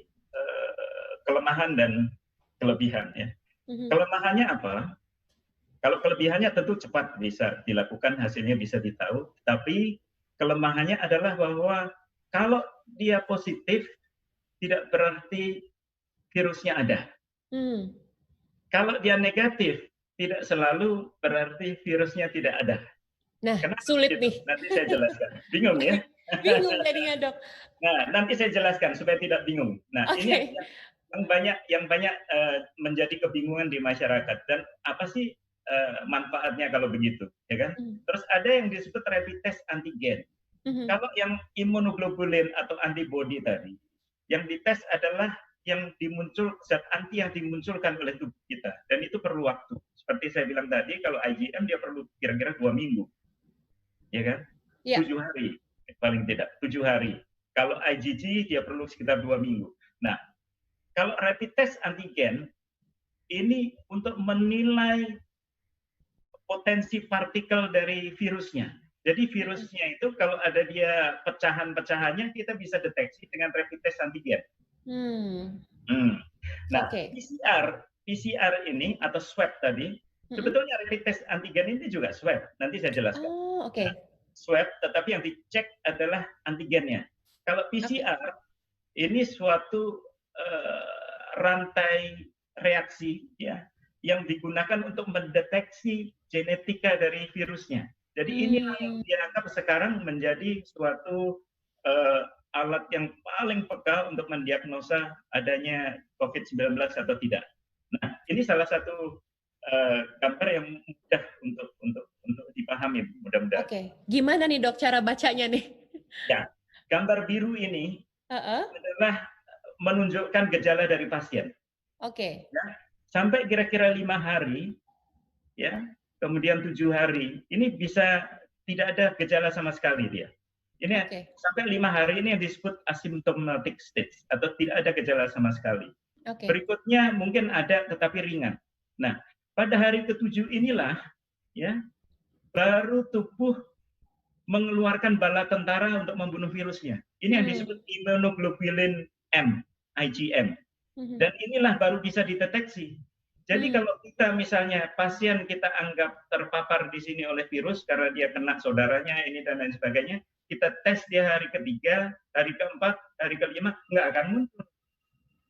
kelemahan dan kelebihan ya. Kelemahannya apa? Kalau kelebihannya tentu cepat bisa dilakukan, hasilnya bisa ditahu. Tapi kelemahannya adalah bahwa kalau dia positif, tidak berarti virusnya ada. Kalau dia negatif, tidak selalu berarti virusnya tidak ada. Nah, kenapa sulit gitu? nih. Nanti saya jelaskan. Bingung ya? Bingung jadinya, Dok. Nah, nanti saya jelaskan supaya tidak bingung. Nah, ini yang banyak menjadi kebingungan di masyarakat. Dan apa sih manfaatnya kalau begitu, ya kan? Terus ada yang disebut rapid test antigen. Kalau yang imunoglobulin atau antibody tadi, yang dites adalah yang zat anti yang dimunculkan oleh tubuh kita, dan itu perlu waktu. Seperti saya bilang tadi, kalau IgM dia perlu kira-kira 2 minggu, ya kan? 7 hari paling tidak, 7 hari. Kalau IgG dia perlu sekitar 2 minggu. Nah, kalau rapid test antigen ini untuk menilai potensi partikel dari virusnya. Jadi virusnya itu kalau ada dia pecahan-pecahannya kita bisa deteksi dengan rapid test antigen. Nah, PCR ini atau swab tadi, sebetulnya rapid test antigen ini juga swab. Nanti saya jelaskan. Nah, swab, tetapi yang dicek adalah antigennya. Kalau PCR ini suatu rantai reaksi ya yang digunakan untuk mendeteksi genetika dari virusnya. Jadi inilah yang dianggap sekarang menjadi suatu alat yang paling peka untuk mendiagnosa adanya COVID-19 atau tidak. Nah, ini salah satu gambar yang mudah untuk dipahami mudah-mudahan. Gimana nih, Dok, cara bacanya nih? Ya, gambar biru ini adalah menunjukkan gejala dari pasien. Ya, sampai kira-kira 5 hari, ya, kemudian 7 hari, ini bisa tidak ada gejala sama sekali dia. Ini sampai 5 hari ini yang disebut asymptomatic stage atau tidak ada gejala sama sekali. Berikutnya mungkin ada tetapi ringan. Nah, pada hari ke-7 inilah ya baru tubuh mengeluarkan bala tentara untuk membunuh virusnya. Ini yang disebut immunoglobulin M, IgM. Dan inilah baru bisa dideteksi. Jadi kalau kita misalnya pasien kita anggap terpapar di sini oleh virus karena dia kena saudaranya ini dan lain sebagainya, kita tes dia hari ke-3, hari ke-4, hari ke-5, nggak akan muncul.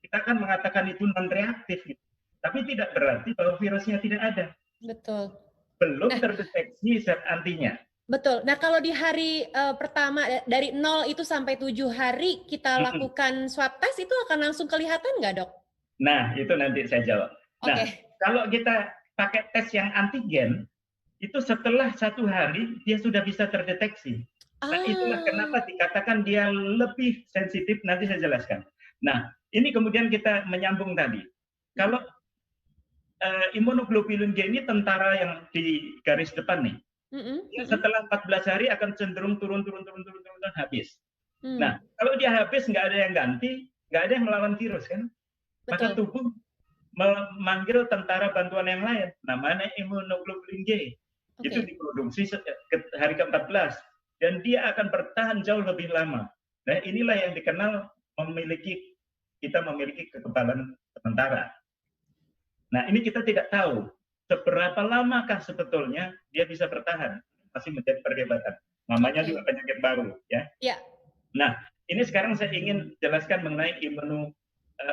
Kita akan mengatakan itu non-reaktif. Gitu. Tapi tidak berarti bahwa virusnya tidak ada. Betul. Belum terdeteksi zat antinya. Betul. Nah, kalau di hari pertama dari 0 itu sampai 7 hari kita lakukan swab test, itu akan langsung kelihatan nggak, Dok? Nah, itu nanti saya jawab. Nah, kalau kita pakai tes yang antigen, itu setelah 1 hari dia sudah bisa terdeteksi. Nah, itulah kenapa dikatakan dia lebih sensitif, nanti saya jelaskan. Nah, ini kemudian kita menyambung tadi. Kalau imunoglobulin G ini tentara yang di garis depan nih. Setelah 14 hari akan cenderung turun habis. Nah, kalau dia habis nggak ada yang ganti, nggak ada yang melawan virus kan? Maka tubuh memanggil tentara bantuan yang lain, namanya imunoglobulin G. Itu diproduksi hari ke-14 dan dia akan bertahan jauh lebih lama. Nah, inilah yang dikenal kita memiliki kekebalan sementara. Nah, ini kita tidak tahu seberapa lamakah sebetulnya dia bisa bertahan. Masih menjadi perdebatan. Namanya juga penyakit baru, ya. Nah, ini sekarang saya ingin jelaskan mengenai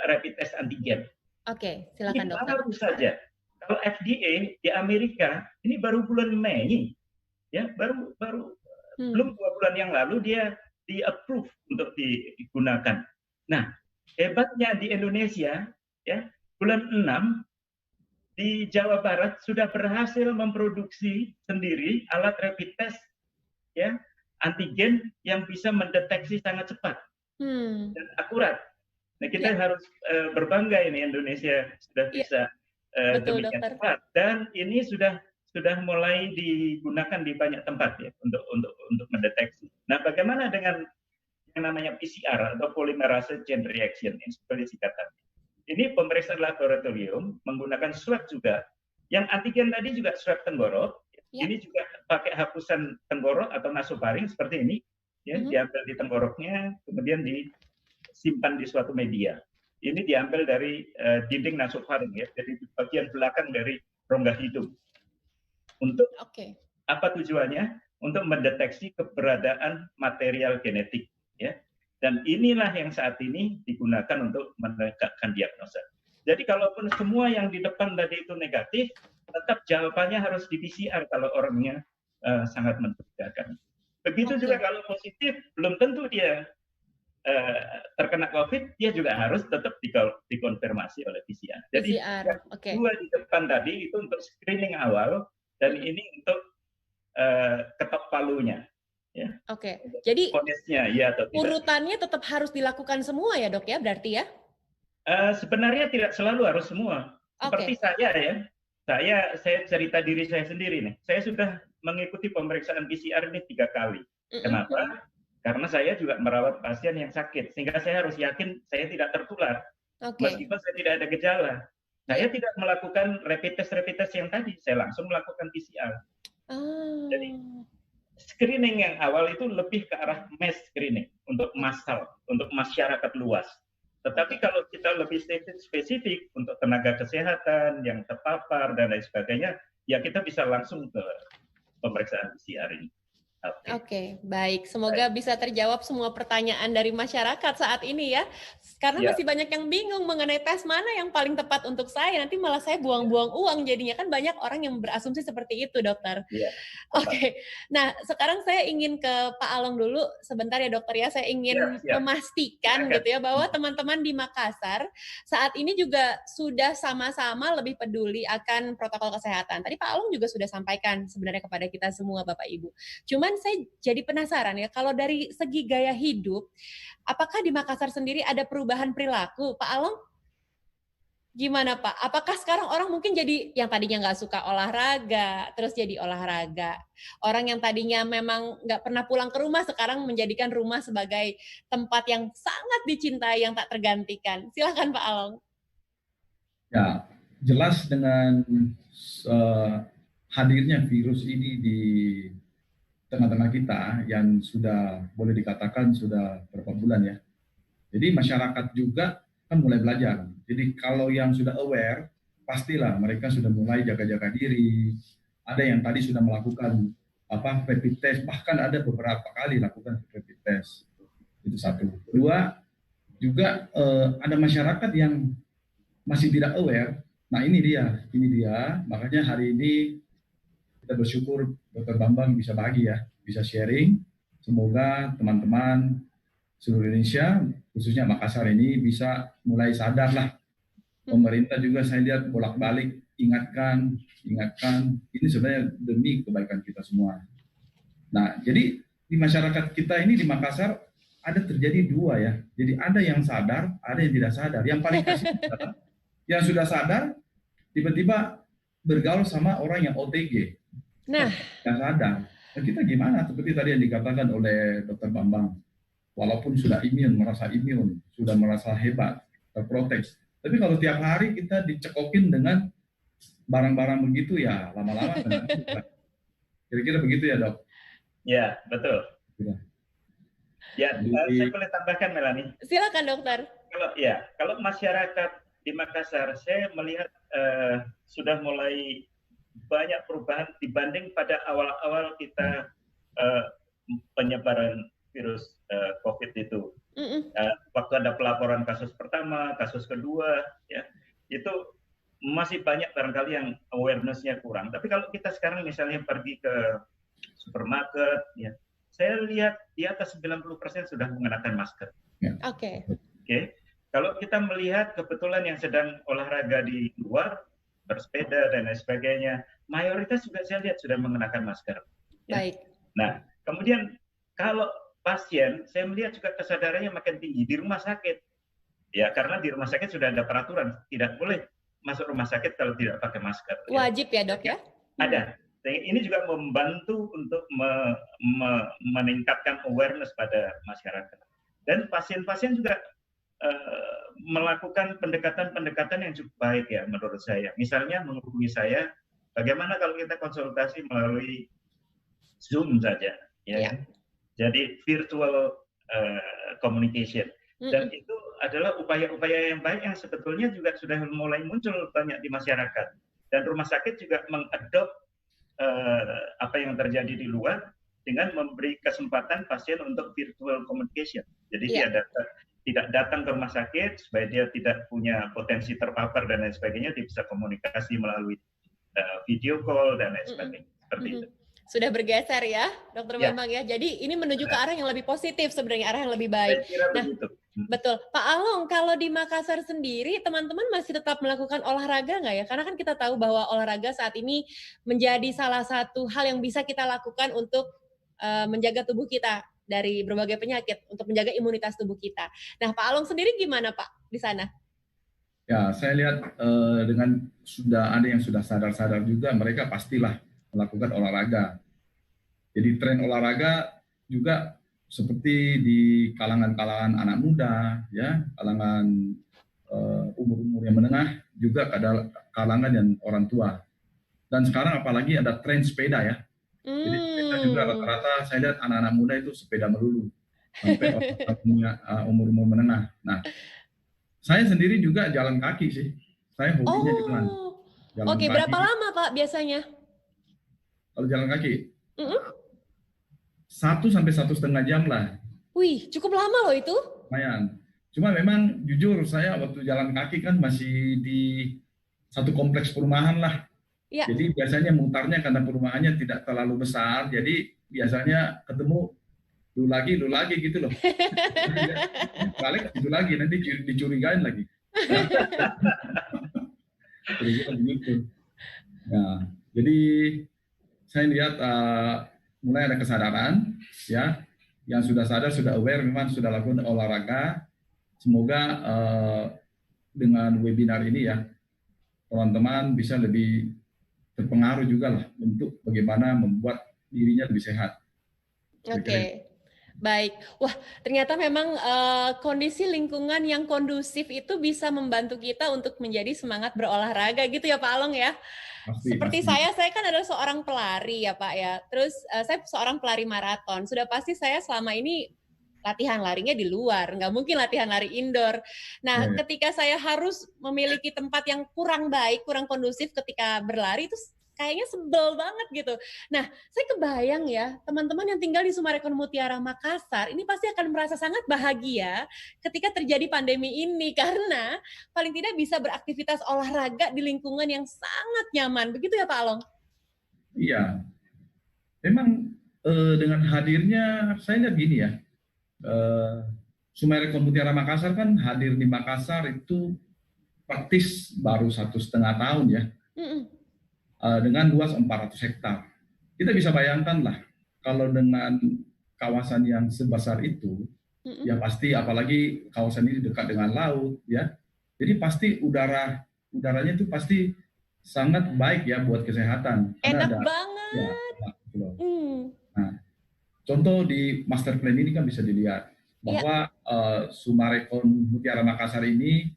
rapid test antigen. Silakan, Dokter. Baru saja. Kalau FDA di Amerika ini baru bulan Mei, ya, baru belum 2 bulan yang lalu dia di-approve untuk digunakan. Nah, hebatnya di Indonesia, ya, bulan 6 di Jawa Barat sudah berhasil memproduksi sendiri alat rapid test, ya, antigen yang bisa mendeteksi sangat cepat dan akurat. Nah, kita harus berbangga ini Indonesia sudah bisa demikian cepat dan ini sudah mulai digunakan di banyak tempat ya untuk mendeteksi. Nah, bagaimana dengan yang namanya PCR atau polymerase chain reaction yang seperti singkatan? Ini pemeriksaan laboratorium menggunakan swab juga. Yang antigen tadi juga swab tenggorok. Ini juga pakai hapusan tenggorok atau nasofaring seperti ini. Ya, diambil di tenggoroknya, kemudian disimpan di suatu media. ini diambil dari dinding nasofaring ya, jadi bagian belakang dari rongga hidung. Untuk apa tujuannya? Untuk mendeteksi keberadaan material genetik ya. Dan inilah yang saat ini digunakan untuk menegakkan diagnosa. Jadi kalaupun semua yang di depan tadi itu negatif, tetap jawabannya harus di PCR kalau orangnya sangat mencurigakan. Begitu juga kalau positif, belum tentu dia terkena COVID, dia juga harus tetap dikonfirmasi oleh PCR. Jadi dua di depan tadi itu untuk screening awal, dan ini untuk ketok palunya. Ya. Jadi ya atau tidak. Urutannya tetap harus dilakukan semua ya dok ya, berarti ya? Sebenarnya tidak selalu harus semua. Seperti saya ya, saya cerita diri saya sendiri nih. Saya sudah mengikuti pemeriksaan PCR ini 3 kali. Kenapa? Karena saya juga merawat pasien yang sakit, sehingga saya harus yakin saya tidak tertular. Meskipun saya tidak ada gejala. Saya tidak melakukan rapid test yang tadi, saya langsung melakukan PCR. Jadi screening yang awal itu lebih ke arah mass screening untuk massal, untuk masyarakat luas. Tetapi kalau kita lebih spesifik untuk tenaga kesehatan yang terpapar dan lain sebagainya, ya kita bisa langsung ke pemeriksaan PCR ini. Oke, baik. Semoga bisa terjawab semua pertanyaan dari masyarakat saat ini ya. Karena masih banyak yang bingung mengenai tes mana yang paling tepat untuk saya. Nanti malah saya buang-buang uang jadinya. Kan banyak orang yang berasumsi seperti itu, dokter. Oke. Nah, sekarang saya ingin ke Pak Along dulu. Sebentar ya, dokter ya. Saya ingin memastikan gitu ya, bahwa teman-teman di Makassar saat ini juga sudah sama-sama lebih peduli akan protokol kesehatan. Tadi Pak Along juga sudah sampaikan sebenarnya kepada kita semua, Bapak Ibu. Cuman saya jadi penasaran ya, kalau dari segi gaya hidup, apakah di Makassar sendiri ada perubahan perilaku? Pak Along, gimana Pak? Apakah sekarang orang mungkin jadi yang tadinya nggak suka olahraga, terus jadi olahraga? Orang yang tadinya memang nggak pernah pulang ke rumah, sekarang menjadikan rumah sebagai tempat yang sangat dicintai, yang tak tergantikan. Silakan Pak Along. Ya, jelas dengan hadirnya virus ini di tengah-tengah kita yang sudah boleh dikatakan sudah berapa bulan ya. Jadi masyarakat juga kan mulai belajar. Jadi kalau yang sudah aware, pastilah mereka sudah mulai jaga-jaga diri. Ada yang tadi sudah melakukan rapid test, bahkan ada beberapa kali lakukan rapid test. Itu satu. Kedua, juga ada masyarakat yang masih tidak aware. Nah ini dia. Makanya hari ini kita bersyukur Dr. Bambang bisa bagi ya, bisa sharing. Semoga teman-teman seluruh Indonesia, khususnya Makassar ini bisa mulai sadar lah. Pemerintah juga saya lihat bolak-balik ingatkan. Ini sebenarnya demi kebaikan kita semua. Nah, jadi di masyarakat kita ini di Makassar ada terjadi dua ya. Jadi ada yang sadar, ada yang tidak sadar. Yang paling kasihan adalah yang sudah sadar tiba-tiba bergaul sama orang yang OTG. Nah, yang sadar. Nah, kita gimana? Seperti tadi yang dikatakan oleh Dr. Bambang, walaupun sudah merasa imun, sudah merasa hebat, terprotek. Tapi kalau tiap hari kita dicekokin dengan barang-barang begitu ya, lama-lama kena. Kira-kira begitu ya, Dok? Ya, betul. Ya, saya boleh tambahkan, Melanie? Silakan, dokter. Kalau masyarakat di Makassar, saya melihat sudah mulai banyak perubahan dibanding pada awal-awal kita penyebaran virus COVID itu. Waktu ada pelaporan kasus pertama, kasus kedua, ya itu masih banyak barangkali yang awareness-nya kurang. Tapi kalau kita sekarang misalnya pergi ke supermarket, ya saya lihat di atas 90% sudah mengenakan masker. Oke. Kalau kita melihat kebetulan yang sedang olahraga di luar, bersepeda dan lain sebagainya, mayoritas juga saya lihat sudah mengenakan masker. Ya. Baik. Nah, kemudian kalau pasien, saya melihat juga kesadarannya makin tinggi di rumah sakit. Ya, karena di rumah sakit sudah ada peraturan, tidak boleh masuk rumah sakit kalau tidak pakai masker. Wajib ya, Dok ya? Ada. Ini juga membantu untuk meningkatkan awareness pada masyarakat. Dan pasien-pasien juga melakukan pendekatan-pendekatan yang cukup baik ya menurut saya. Misalnya menghubungi saya, bagaimana kalau kita konsultasi melalui Zoom saja, ya. Jadi virtual communication. Dan itu adalah upaya-upaya yang baik yang sebetulnya juga sudah mulai muncul banyak di masyarakat. Dan rumah sakit juga mengadop apa yang terjadi di luar dengan memberi kesempatan pasien untuk virtual communication. Jadi dia tidak datang ke rumah sakit supaya dia tidak punya potensi terpapar dan lain sebagainya, dia bisa komunikasi melalui video call dan lain sebagainya. Seperti itu. Sudah bergeser ya, Dokter Bambang ya. Jadi ini menuju ke arah yang lebih positif sebenarnya, arah yang lebih baik. Saya kira begitu. Betul. Pak Along, kalau di Makassar sendiri, teman-teman masih tetap melakukan olahraga nggak ya? Karena kan kita tahu bahwa olahraga saat ini menjadi salah satu hal yang bisa kita lakukan untuk menjaga tubuh kita dari berbagai penyakit, untuk menjaga imunitas tubuh kita. Nah, Pak Along sendiri gimana Pak di sana? Ya, saya lihat dengan sudah ada yang sudah sadar-sadar juga, mereka pastilah melakukan olahraga. Jadi tren olahraga juga seperti di kalangan-kalangan anak muda, ya, kalangan umur-umur yang menengah, juga kalangan yang orang tua. Dan sekarang apalagi ada tren sepeda ya. Jadi sepeda juga rata-rata saya lihat anak-anak muda itu sepeda melulu sampai orang umur-umur menengah. Nah, saya sendiri juga jalan kaki sih. Saya hobinya jalan. Oke, berapa lama Pak biasanya? Kalau jalan kaki? 1 sampai 1,5 jam lah. Wih, cukup lama loh itu. Lumayan. Cuma memang jujur saya waktu jalan kaki kan masih di satu kompleks perumahan lah. Ya. Jadi biasanya mutarnya karena perumahannya tidak terlalu besar, jadi biasanya ketemu lu lagi gitu loh. Balik itu lagi, nanti dicurigain lagi. Begitu. Nah, jadi saya lihat mulai ada kesadaran, ya, yang sudah sadar, sudah aware, memang sudah lakukan olahraga. Semoga dengan webinar ini ya, teman-teman bisa lebih terpengaruh juga lah untuk bagaimana membuat dirinya lebih sehat. Oke. Baik. Wah, ternyata memang kondisi lingkungan yang kondusif itu bisa membantu kita untuk menjadi semangat berolahraga gitu ya Pak Along ya. Seperti saya kan adalah seorang pelari ya Pak ya. Terus saya seorang pelari maraton. Sudah pasti saya selama ini latihan larinya di luar, nggak mungkin latihan lari indoor. Nah, ketika saya harus memiliki tempat yang kurang baik, kurang kondusif ketika berlari, itu kayaknya sebel banget gitu. Nah, saya kebayang ya, teman-teman yang tinggal di Sumarekon Mutiara Makassar, ini pasti akan merasa sangat bahagia ketika terjadi pandemi ini, karena paling tidak bisa beraktivitas olahraga di lingkungan yang sangat nyaman. Begitu ya Pak Along? Iya. Memang dengan hadirnya, saya lihat gini ya, Sumarekon Mutiara Makassar kan hadir di Makassar itu praktis baru 1,5 tahun ya. Dengan luas 400 hektar. Kita bisa bayangkan lah, kalau dengan kawasan yang sebesar itu, ya pasti apalagi kawasan ini dekat dengan laut, ya. Jadi pasti udaranya itu pasti sangat baik ya buat kesehatan. Enak banget. Ya, nah, contoh di master plan ini kan bisa dilihat bahwa Sumarekon Mutiara Makassar ini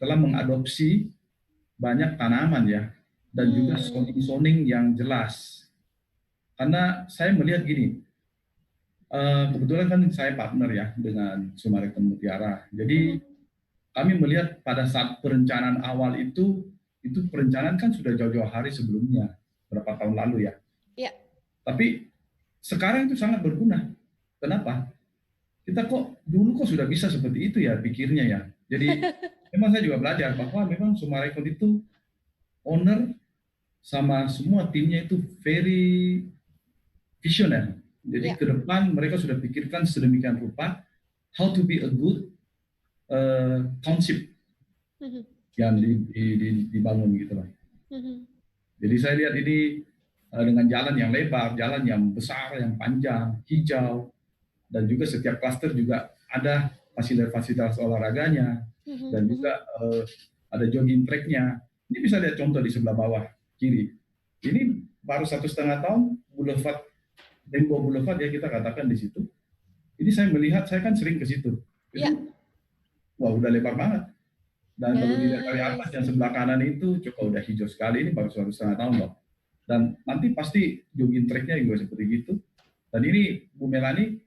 telah mengadopsi banyak tanaman ya, dan juga zoning yang jelas. Karena saya melihat gini, kebetulan kan saya partner ya dengan Sumarekon Mutiara. Jadi kami melihat pada saat perencanaan awal itu perencanaan kan sudah jauh-jauh hari sebelumnya, berapa tahun lalu ya. Iya. Tapi sekarang itu sangat berguna. Kenapa? Kita dulu sudah bisa seperti itu ya pikirnya ya. Jadi memang saya juga belajar bahwa memang Sumarekon itu owner sama semua timnya itu very visioner. Jadi ke depan mereka sudah pikirkan sedemikian rupa how to be a good township yang dibangun gitu lah. Jadi saya lihat ini dengan jalan yang lebar, jalan yang besar, yang panjang, hijau, dan juga setiap klaster juga ada fasilitas olahraganya, dan juga ada jogging track-nya. Ini bisa lihat contoh di sebelah bawah kiri. Ini baru 1,5 tahun, Boulevard Rainbow Boulevard ya kita katakan di situ. Ini saya melihat, saya kan sering ke situ. Wah, udah lebar banget. Dan kalau dilihat dari atas yang sebelah kanan itu cukup udah hijau sekali, ini baru 1,5 tahun loh. Dan nanti pasti jogging track-nya juga seperti gitu. Dan ini Bu Melani,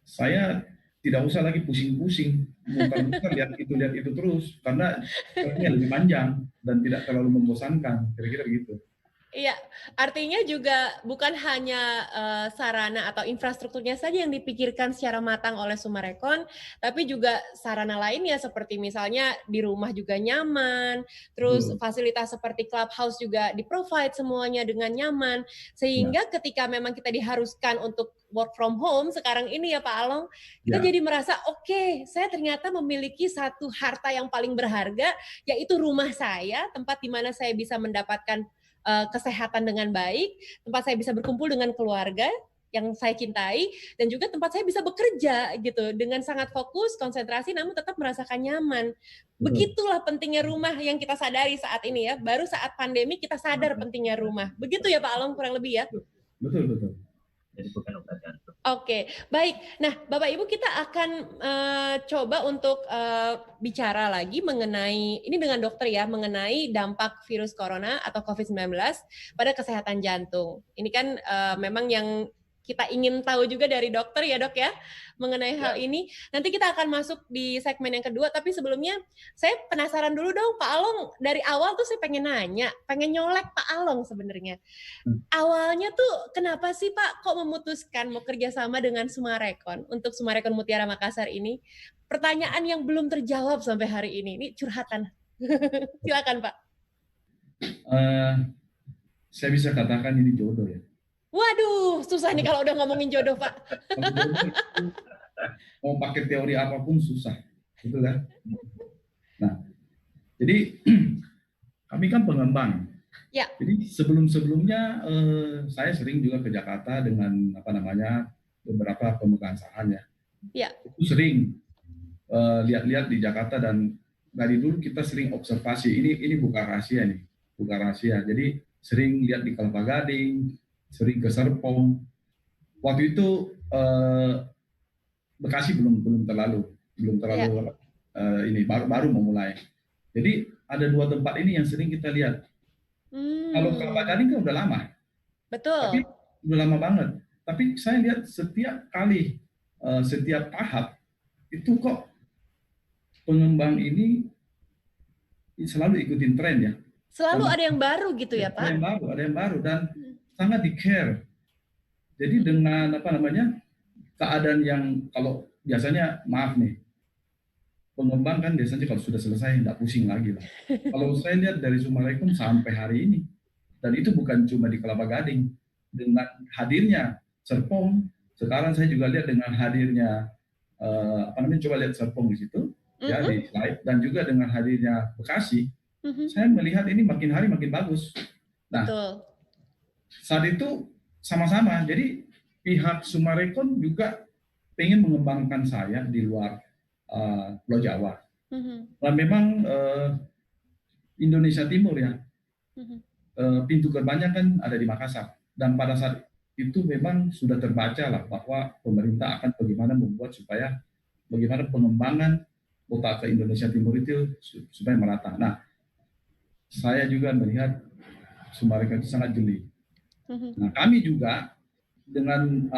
saya tidak usah lagi pusing-pusing, muter-muter lihat itu terus, karena treknya lebih panjang dan tidak terlalu membosankan, kira-kira gitu. Iya, artinya juga bukan hanya sarana atau infrastrukturnya saja yang dipikirkan secara matang oleh Summarecon, tapi juga sarana lainnya seperti misalnya di rumah juga nyaman, terus fasilitas seperti clubhouse juga di-provide semuanya dengan nyaman, sehingga ketika memang kita diharuskan untuk work from home sekarang ini ya Pak Along, kita jadi merasa oke, saya ternyata memiliki satu harta yang paling berharga, yaitu rumah saya, tempat di mana saya bisa mendapatkan kesehatan dengan baik, tempat saya bisa berkumpul dengan keluarga yang saya cintai, dan juga tempat saya bisa bekerja gitu dengan sangat fokus, konsentrasi, namun tetap merasakan nyaman. Begitulah pentingnya rumah yang kita sadari saat ini ya. Baru saat pandemi kita sadar pentingnya rumah. Begitu ya Pak Along kurang lebih ya? Betul. Jadi bukan obat jantung. Oke, baik. Nah, Bapak Ibu kita akan coba untuk bicara lagi mengenai, ini dengan dokter ya, mengenai dampak virus corona atau COVID-19 pada kesehatan jantung. Ini kan memang yang kita ingin tahu juga dari dokter ya dok ya, mengenai hal ini. Nanti kita akan masuk di segmen yang kedua, tapi sebelumnya saya penasaran dulu dong Pak Along, dari awal tuh saya pengen nanya, pengen nyolek Pak Along sebenarnya. Awalnya tuh kenapa sih Pak kok memutuskan mau kerjasama dengan Summarecon untuk Summarecon Mutiara Makassar ini? Pertanyaan yang belum terjawab sampai hari ini curhatan. Silakan Pak. Saya bisa katakan ini jodoh ya. Waduh, susah nih kalau udah ngomongin jodoh, Pak. Mau pakai teori apapun susah, gitu kan? Nah, jadi kami kan pengembang. Ya. Jadi sebelumnya saya sering juga ke Jakarta dengan beberapa pemegang saham ya. Ya. Itu sering lihat-lihat di Jakarta, dan dari dulu kita sering observasi. Ini bukan rahasia nih, bukan rahasia. Jadi sering lihat di Kelapa Gading, sering ke Serpong. Waktu itu Bekasi belum terlalu ini baru memulai. Jadi ada dua tempat ini yang sering kita lihat. Kalau Kelapa Gading kan udah lama. Betul. Tapi udah lama banget. Tapi saya lihat setiap kali, setiap tahap itu kok pengembang ini selalu ikutin tren ya. Selalu ada yang baru gitu ya Pak? Ada yang baru dan sangat di-care. Jadi dengan keadaan yang kalau biasanya maaf nih, pengembang kan biasanya kalau sudah selesai nggak pusing lagi lah. Kalau saya lihat dari Summarecon sampai hari ini, dan itu bukan cuma di Kelapa Gading, dengan hadirnya Serpong, sekarang saya juga lihat dengan hadirnya coba lihat Serpong di situ ya di slide, dan juga dengan hadirnya Bekasi, saya melihat ini makin hari makin bagus. Nah, betul. Saat itu sama-sama, jadi pihak Summarecon juga pengen mengembangkan saya di luar Pulau Jawa. Nah, memang Indonesia Timur ya, pintu gerbangnya kan ada di Makassar, dan pada saat itu memang sudah terbaca lah bahwa pemerintah akan bagaimana membuat supaya bagaimana pengembangan kota ke Indonesia Timur itu supaya merata. Nah, saya juga melihat Summarecon itu sangat jeli. Nah, kami juga dengan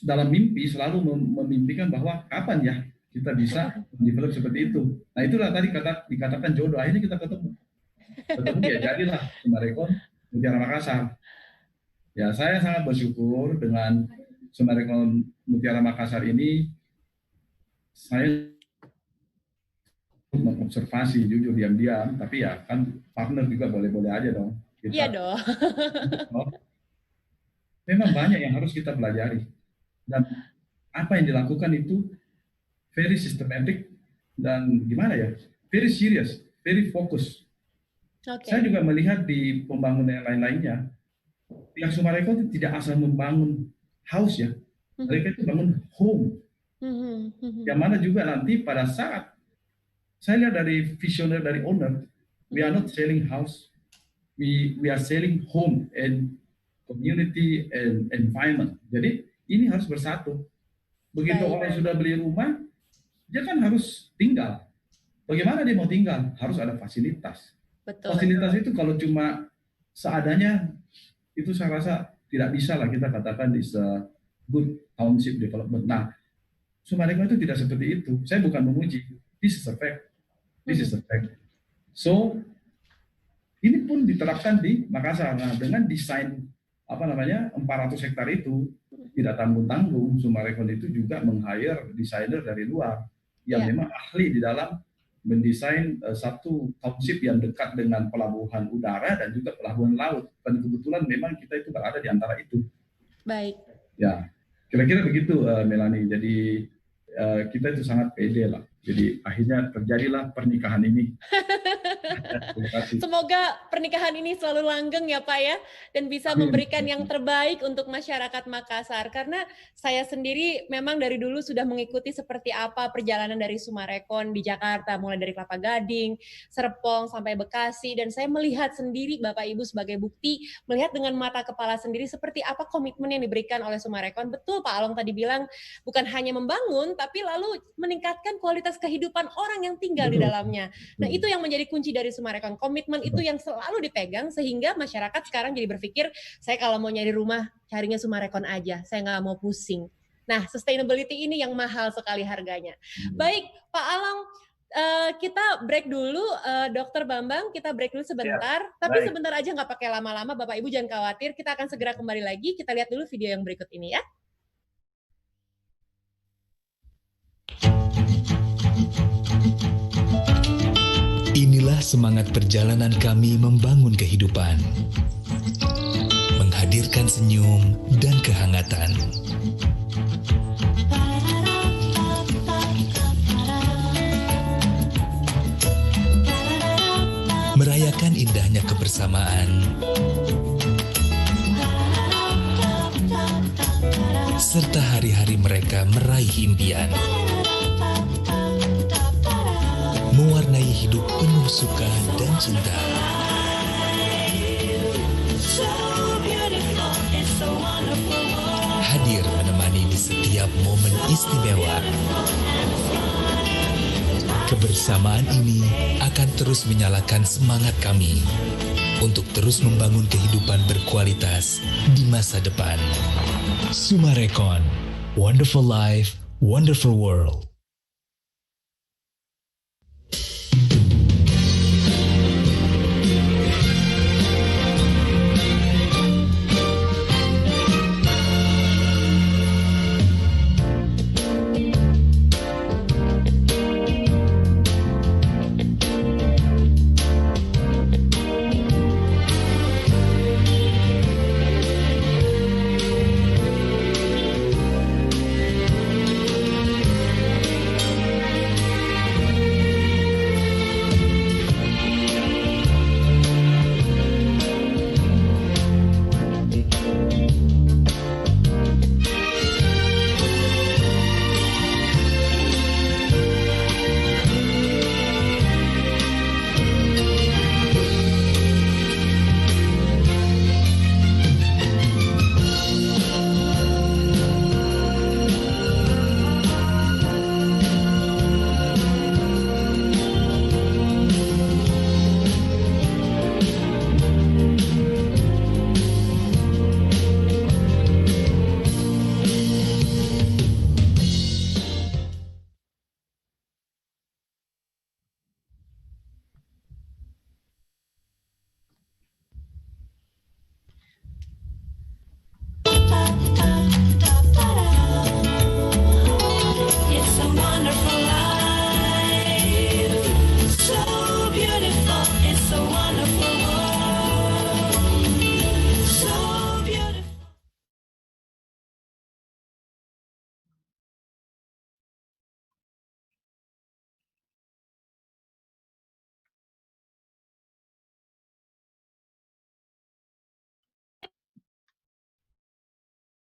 dalam mimpi selalu memimpikan bahwa kapan ya kita bisa mendevelop seperti itu. Nah, itulah tadi dikatakan jodoh. Akhirnya kita ketemu ya, jadilah Summarecon Mutiara Makassar. Ya, saya sangat bersyukur dengan Summarecon Mutiara Makassar ini. Saya mengobservasi jujur diam-diam, tapi ya kan partner juga boleh-boleh aja dong. Iya dong. Memang banyak yang harus kita pelajari, dan apa yang dilakukan itu very systematic dan gimana ya, very serious, very fokus. Saya juga melihat di pembangunan yang lain-lainnya, pihak Summarecon itu tidak asal membangun house ya, mereka itu bangun home. Yang mana juga nanti pada saat saya lihat dari visioner, dari owner, we are not selling house. We are selling home and community and environment. Jadi ini harus bersatu. Begitu orang sudah beli rumah, dia kan harus tinggal. Bagaimana dia mau tinggal? Harus ada fasilitas. Betul. Fasilitas itu kalau cuma seadanya, itu saya rasa tidak bisa lah kita katakan is a good township development. Nah, Summarecon itu tidak seperti itu. Saya bukan memuji. This is a fact. This is a fact. So ini pun diterapkan di Makassar. Nah, dengan desain 400 hektar itu tidak tanggung-tanggung, Summarecon itu juga meng-hire desainer dari luar yang memang ahli di dalam mendesain satu township yang dekat dengan pelabuhan udara dan juga pelabuhan laut. Dan kebetulan memang kita itu berada di antara itu. Baik. Ya, kira-kira begitu, Melanie. Jadi kita itu sangat pede lah. Jadi akhirnya terjadilah pernikahan ini. Semoga pernikahan ini selalu langgeng ya Pak ya, dan bisa memberikan yang terbaik untuk masyarakat Makassar. Karena saya sendiri memang dari dulu sudah mengikuti seperti apa perjalanan dari Summarecon di Jakarta, mulai dari Kelapa Gading, Serpong, sampai Bekasi, dan saya melihat sendiri Bapak Ibu sebagai bukti, melihat dengan mata kepala sendiri seperti apa komitmen yang diberikan oleh Summarecon. Betul Pak Along tadi bilang, bukan hanya membangun, tapi lalu meningkatkan kualitas kehidupan orang yang tinggal di dalamnya. Nah, itu yang menjadi kunci dari Summarecon. Komitmen itu yang selalu dipegang sehingga masyarakat sekarang jadi berpikir, saya kalau mau nyari rumah, carinya Summarecon aja. Saya nggak mau pusing. Nah, sustainability ini yang mahal sekali harganya. Baik, Pak Along, kita break dulu, Dr. Bambang, kita break dulu sebentar. Tapi sebentar aja, nggak pakai lama-lama, Bapak Ibu jangan khawatir. Kita akan segera kembali lagi. Kita lihat dulu video yang berikut ini ya. Inilah semangat perjalanan kami membangun kehidupan, menghadirkan senyum dan kehangatan. Merayakan indahnya kebersamaan, serta hari-hari mereka meraih impian. Mewarnai hidup penuh suka dan cinta. Hadir menemani di setiap momen istimewa. Kebersamaan ini akan terus menyalakan semangat kami untuk terus membangun kehidupan berkualitas di masa depan. Summarecon, wonderful life, wonderful world.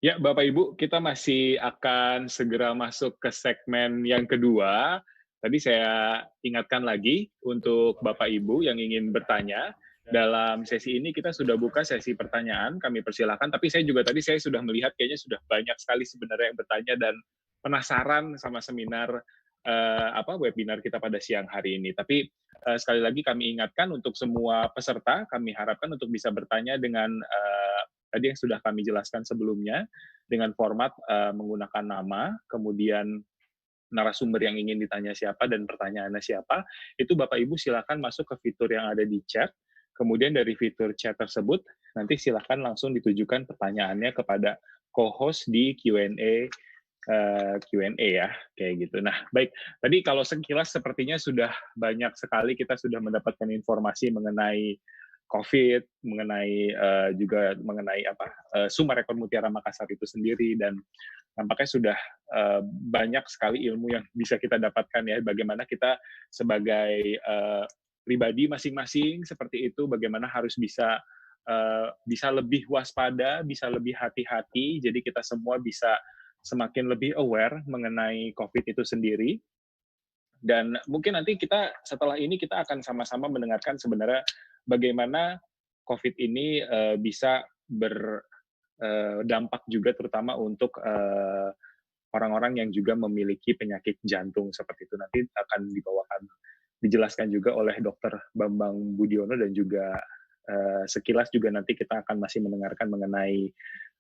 Ya, Bapak Ibu, kita masih akan segera masuk ke segmen yang kedua. Tadi saya ingatkan lagi untuk Bapak Ibu yang ingin bertanya. Dalam sesi ini kita sudah buka sesi pertanyaan, kami persilakan. Tapi saya juga tadi saya sudah melihat kayaknya sudah banyak sekali sebenarnya yang bertanya dan penasaran sama seminar webinar kita pada siang hari ini. Tapi sekali lagi kami ingatkan untuk semua peserta, kami harapkan untuk bisa bertanya dengan tadi yang sudah kami jelaskan sebelumnya, dengan format menggunakan nama, kemudian narasumber yang ingin ditanya siapa dan pertanyaannya siapa, itu Bapak Ibu silakan masuk ke fitur yang ada di chat. Kemudian dari fitur chat tersebut, nanti silakan langsung ditujukan pertanyaannya kepada co-host di Q&A ya, kayak gitu. Nah, baik. Tadi kalau sekilas sepertinya sudah banyak sekali kita sudah mendapatkan informasi mengenai COVID, mengenai juga mengenai Sumarekon Mutiara Makassar itu sendiri, dan nampaknya sudah banyak sekali ilmu yang bisa kita dapatkan ya, bagaimana kita sebagai pribadi masing-masing seperti itu, bagaimana harus bisa lebih waspada, bisa lebih hati-hati, jadi kita semua bisa semakin lebih aware mengenai COVID itu sendiri. Dan mungkin nanti kita setelah ini kita akan sama-sama mendengarkan sebenarnya bagaimana COVID ini bisa berdampak juga terutama untuk orang-orang yang juga memiliki penyakit jantung seperti itu. Nanti akan dijelaskan juga oleh Dr. Bambang Budiono, dan juga sekilas juga nanti kita akan masih mendengarkan mengenai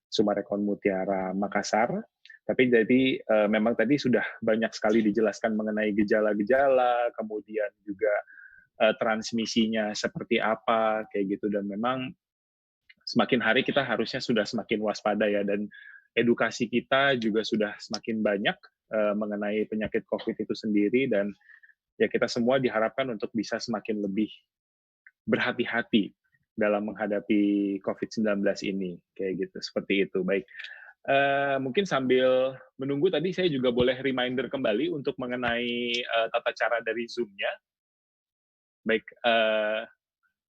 Sumarekon Mutiara Makassar. Tapi jadi memang tadi sudah banyak sekali dijelaskan mengenai gejala-gejala, kemudian juga transmisinya seperti apa, kayak gitu. Dan memang semakin hari kita harusnya sudah semakin waspada ya, dan edukasi kita juga sudah semakin banyak mengenai penyakit COVID itu sendiri, dan ya kita semua diharapkan untuk bisa semakin lebih berhati-hati dalam menghadapi COVID-19 ini, kayak gitu, seperti itu. Baik. Mungkin sambil menunggu tadi saya juga boleh reminder kembali untuk mengenai tata cara dari Zoom-nya. Baik,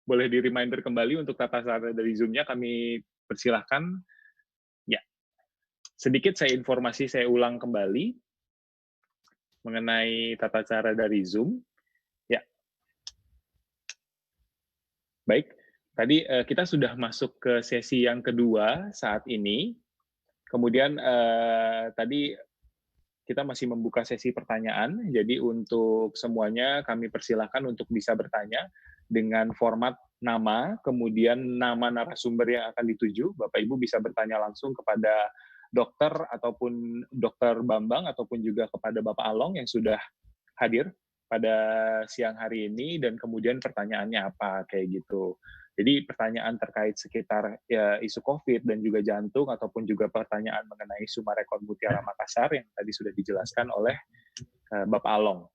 boleh di-reminder kembali untuk tata cara dari Zoom-nya, kami persilahkan. Ya, sedikit saya ulang kembali mengenai tata cara dari Zoom. Ya, baik, tadi kita sudah masuk ke sesi yang kedua saat ini. Kemudian tadi kita masih membuka sesi pertanyaan, jadi untuk semuanya kami persilahkan untuk bisa bertanya dengan format nama, kemudian nama narasumber yang akan dituju. Bapak Ibu bisa bertanya langsung kepada dokter ataupun Dr. Bambang ataupun juga kepada Bapak Along yang sudah hadir pada siang hari ini, dan kemudian pertanyaannya apa, kayak gitu. Jadi pertanyaan terkait sekitar isu COVID dan juga jantung, ataupun juga pertanyaan mengenai Sumarekon Mutiara Makassar yang tadi sudah dijelaskan oleh Bapak Along.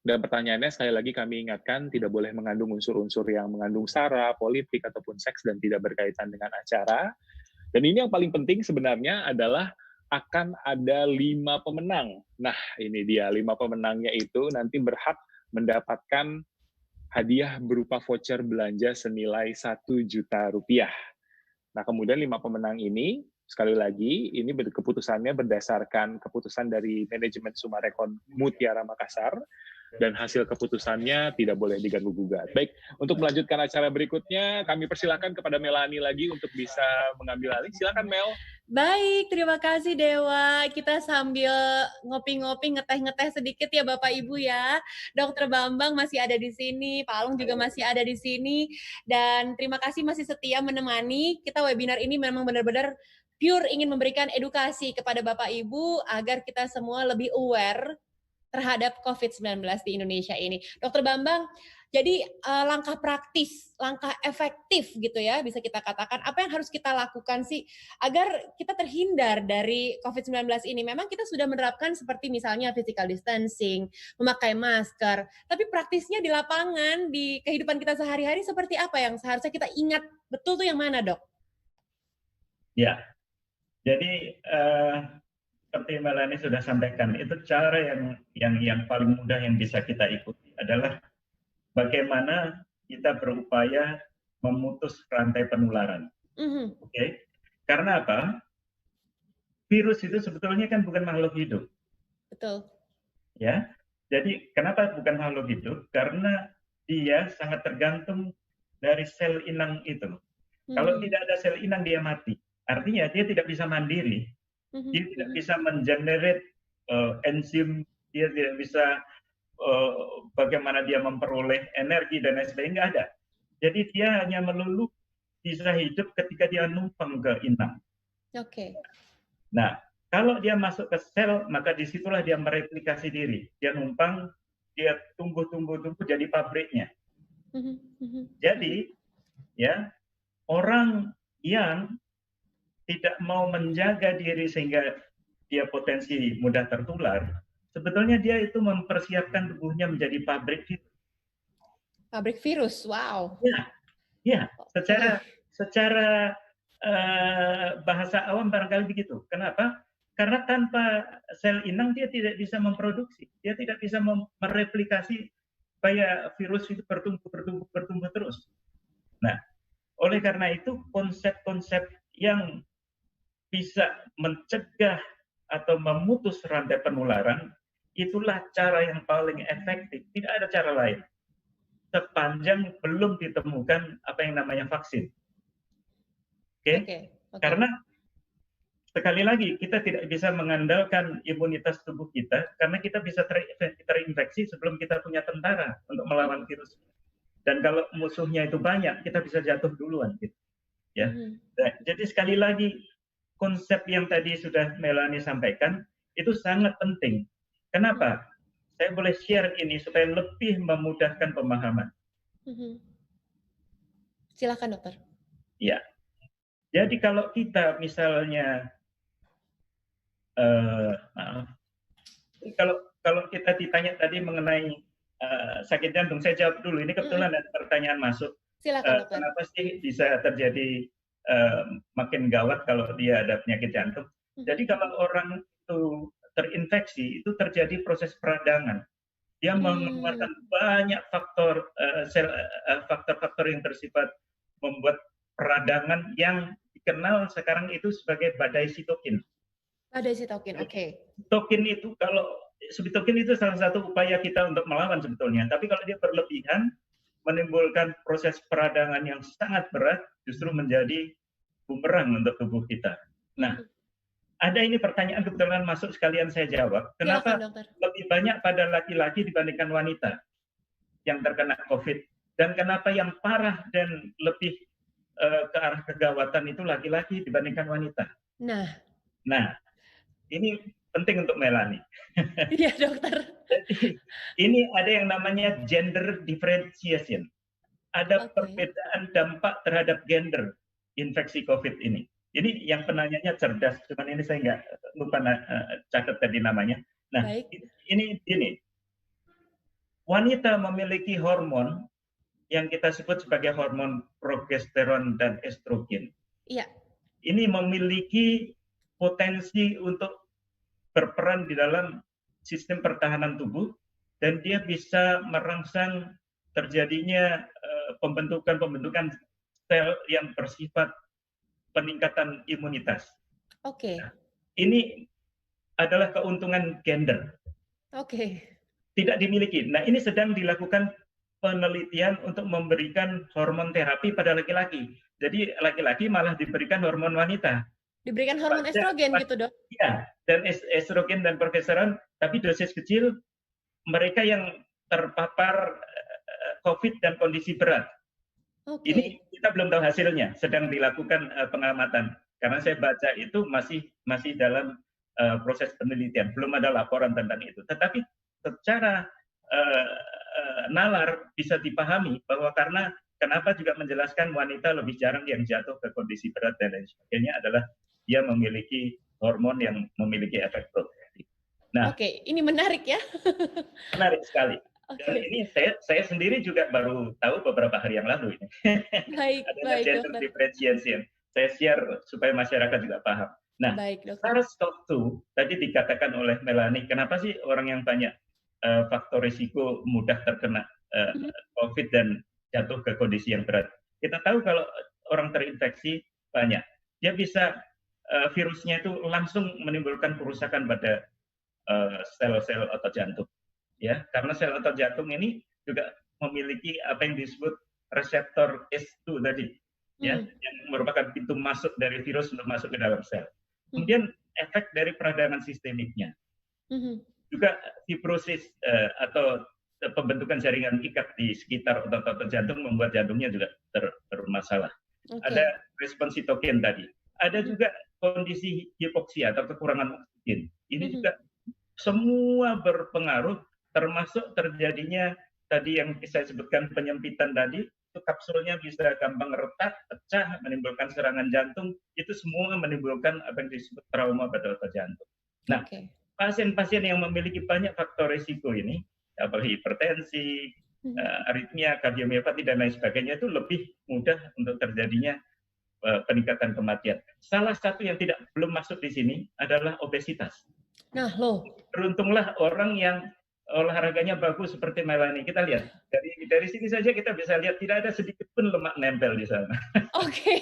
Dan pertanyaannya sekali lagi kami ingatkan tidak boleh mengandung unsur-unsur yang mengandung sara, politik, ataupun seks dan tidak berkaitan dengan acara. Dan ini yang paling penting sebenarnya adalah akan ada 5 pemenang. Nah, ini dia 5 pemenangnya itu nanti berhak mendapatkan hadiah berupa voucher belanja senilai Rp1.000.000. Nah, kemudian 5 pemenang ini, sekali lagi, ini keputusannya berdasarkan keputusan dari manajemen Sumarekon Mutiara Makassar, dan hasil keputusannya tidak boleh diganggu-gugat. Baik, untuk melanjutkan acara berikutnya, kami persilakan kepada Melani lagi untuk bisa mengambil alih. Silakan, Mel. Baik, terima kasih Dewa. Kita sambil ngopi-ngopi, ngeteh-ngeteh sedikit ya Bapak Ibu ya. Dr. Bambang masih ada di sini, Pak Alung juga masih ada di sini, dan terima kasih masih setia menemani. Kita webinar ini memang benar-benar pure ingin memberikan edukasi kepada Bapak Ibu agar kita semua lebih aware terhadap COVID-19 di Indonesia ini. Dr. Bambang, jadi langkah praktis, langkah efektif gitu ya, bisa kita katakan, apa yang harus kita lakukan sih agar kita terhindar dari COVID-19 ini? Memang kita sudah menerapkan seperti misalnya physical distancing, memakai masker, tapi praktisnya di lapangan, di kehidupan kita sehari-hari seperti apa yang seharusnya kita ingat betul tuh yang mana, Dok? Ya, jadi seperti Melani sudah sampaikan, itu cara yang paling mudah yang bisa kita ikuti adalah bagaimana kita berupaya memutus rantai penularan. Oke? Karena apa? Virus itu sebetulnya kan bukan makhluk hidup. Betul. Ya. Jadi kenapa bukan makhluk hidup? Karena dia sangat tergantung dari sel inang itu. Kalau tidak ada sel inang, dia mati. Artinya dia tidak bisa mandiri. Dia tidak bisa mengenerate enzim, dia tidak bisa bagaimana dia memperoleh energi dan lain sebagainya, nggak ada. Jadi dia hanya melulu bisa hidup ketika dia numpang ke inang. Oke. Nah, Kalau dia masuk ke sel, maka disitulah dia mereplikasi diri. Dia numpang, dia tumbuh jadi pabriknya. Jadi, ya, orang yang tidak mau menjaga diri sehingga dia potensi mudah tertular, sebetulnya dia itu mempersiapkan tubuhnya menjadi pabrik virus. Pabrik virus, wow. Ya, secara bahasa awam barangkali begitu. Kenapa? Karena tanpa sel inang dia tidak bisa memproduksi, dia tidak bisa mereplikasi supaya virus itu bertumbuh terus. Nah, oleh karena itu konsep-konsep yang bisa mencegah atau memutus rantai penularan itulah cara yang paling efektif. Tidak ada cara lain. Sepanjang belum ditemukan apa yang namanya vaksin. Oke? Karena sekali lagi, kita tidak bisa mengandalkan imunitas tubuh kita karena kita bisa terinfeksi sebelum kita punya tentara untuk melawan virus. Dan kalau musuhnya itu banyak, kita bisa jatuh duluan. Gitu. Ya. Nah, jadi sekali lagi, konsep yang tadi sudah Melanie sampaikan, itu sangat penting. Kenapa? Saya boleh share ini supaya lebih memudahkan pemahaman. Silakan, dokter. Ya. Jadi kalau kita misalnya kalau kita ditanya tadi mengenai sakit jantung, saya jawab dulu. Ini kebetulan ada pertanyaan masuk. Silakan, dokter. Kenapa sih bisa terjadi makin gawat kalau dia ada penyakit jantung? Jadi kalau orang itu terinfeksi, itu terjadi proses peradangan. Dia mengeluarkan banyak faktor-faktor yang bersifat membuat peradangan yang dikenal sekarang itu sebagai badai sitokin. Badai sitokin, oke. Sitokin itu salah satu upaya kita untuk melawan sebetulnya. Tapi kalau dia berlebihan, menimbulkan proses peradangan yang sangat berat, justru menjadi bumerang untuk tubuh kita. Nah, ada ini pertanyaan kebetulan masuk sekalian saya jawab. Kenapa lebih banyak pada laki-laki dibandingkan wanita yang terkena COVID? Dan kenapa yang parah dan lebih ke arah kegawatan itu laki-laki dibandingkan wanita? Nah, ini penting untuk Melanie. Iya, dokter. Jadi, ini ada yang namanya gender differentiation. Ada perbedaan dampak terhadap gender infeksi COVID ini. Ini yang penanyanya cerdas, cuman ini saya nggak lupa catat tadi namanya. Nah, ini wanita memiliki hormon yang kita sebut sebagai hormon progesteron dan estrogen. Iya. Ini memiliki potensi untuk berperan di dalam sistem pertahanan tubuh dan dia bisa merangsang terjadinya pembentukan sel yang bersifat peningkatan imunitas. Nah, ini adalah keuntungan gender. Tidak dimiliki. Nah, ini sedang dilakukan penelitian untuk memberikan hormon terapi pada laki-laki. Jadi laki-laki malah diberikan hormon wanita. Diberikan hormon estrogen gitu, Dok? Iya, dan estrogen dan progesteron, tapi dosis kecil mereka yang terpapar COVID dan kondisi berat. Ini kita belum tahu hasilnya, sedang dilakukan pengamatan. Karena saya baca itu masih dalam proses penelitian, belum ada laporan tentang itu. Tetapi secara nalar bisa dipahami bahwa karena kenapa juga menjelaskan wanita lebih jarang yang jatuh ke kondisi berat dan lain sebagainya adalah dia memiliki hormon yang memiliki efek protektif. Nah, ini menarik ya. Menarik sekali. Dan ini saya sendiri juga baru tahu beberapa hari yang lalu ini. Baik, gender differentiation. Saya share supaya masyarakat juga paham. Nah, SARS-CoV-2 tadi dikatakan oleh Melanie, kenapa sih orang yang banyak faktor risiko mudah terkena COVID dan jatuh ke kondisi yang berat? Kita tahu kalau orang terinfeksi banyak, dia bisa virusnya itu langsung menimbulkan kerusakan pada sel-sel otot jantung. Ya, karena sel otot jantung ini juga memiliki apa yang disebut reseptor S2 tadi, ya, yang merupakan pintu masuk dari virus untuk masuk ke dalam sel. Kemudian efek dari peradangan sistemiknya, juga fibrosis atau pembentukan jaringan ikat di sekitar otot-otot jantung membuat jantungnya juga bermasalah. Ada respon sitokin tadi. Ada juga kondisi hipoksia atau kekurangan oksigen. Ini juga semua berpengaruh, termasuk terjadinya tadi yang saya sebutkan penyempitan tadi, itu kapsulnya bisa gampang retak, pecah, menimbulkan serangan jantung, itu semua menimbulkan apa yang disebut trauma pada otot jantung. Nah, pasien-pasien yang memiliki banyak faktor risiko ini, apalagi hipertensi, aritmia, kardiomiopati, dan lain sebagainya, itu lebih mudah untuk terjadinya peningkatan kematian. Salah satu yang belum masuk di sini adalah obesitas. Nah, beruntunglah orang yang olahraganya bagus seperti Melanie. Kita lihat dari sini saja kita bisa lihat tidak ada sedikit pun lemak nempel di sana. Oke,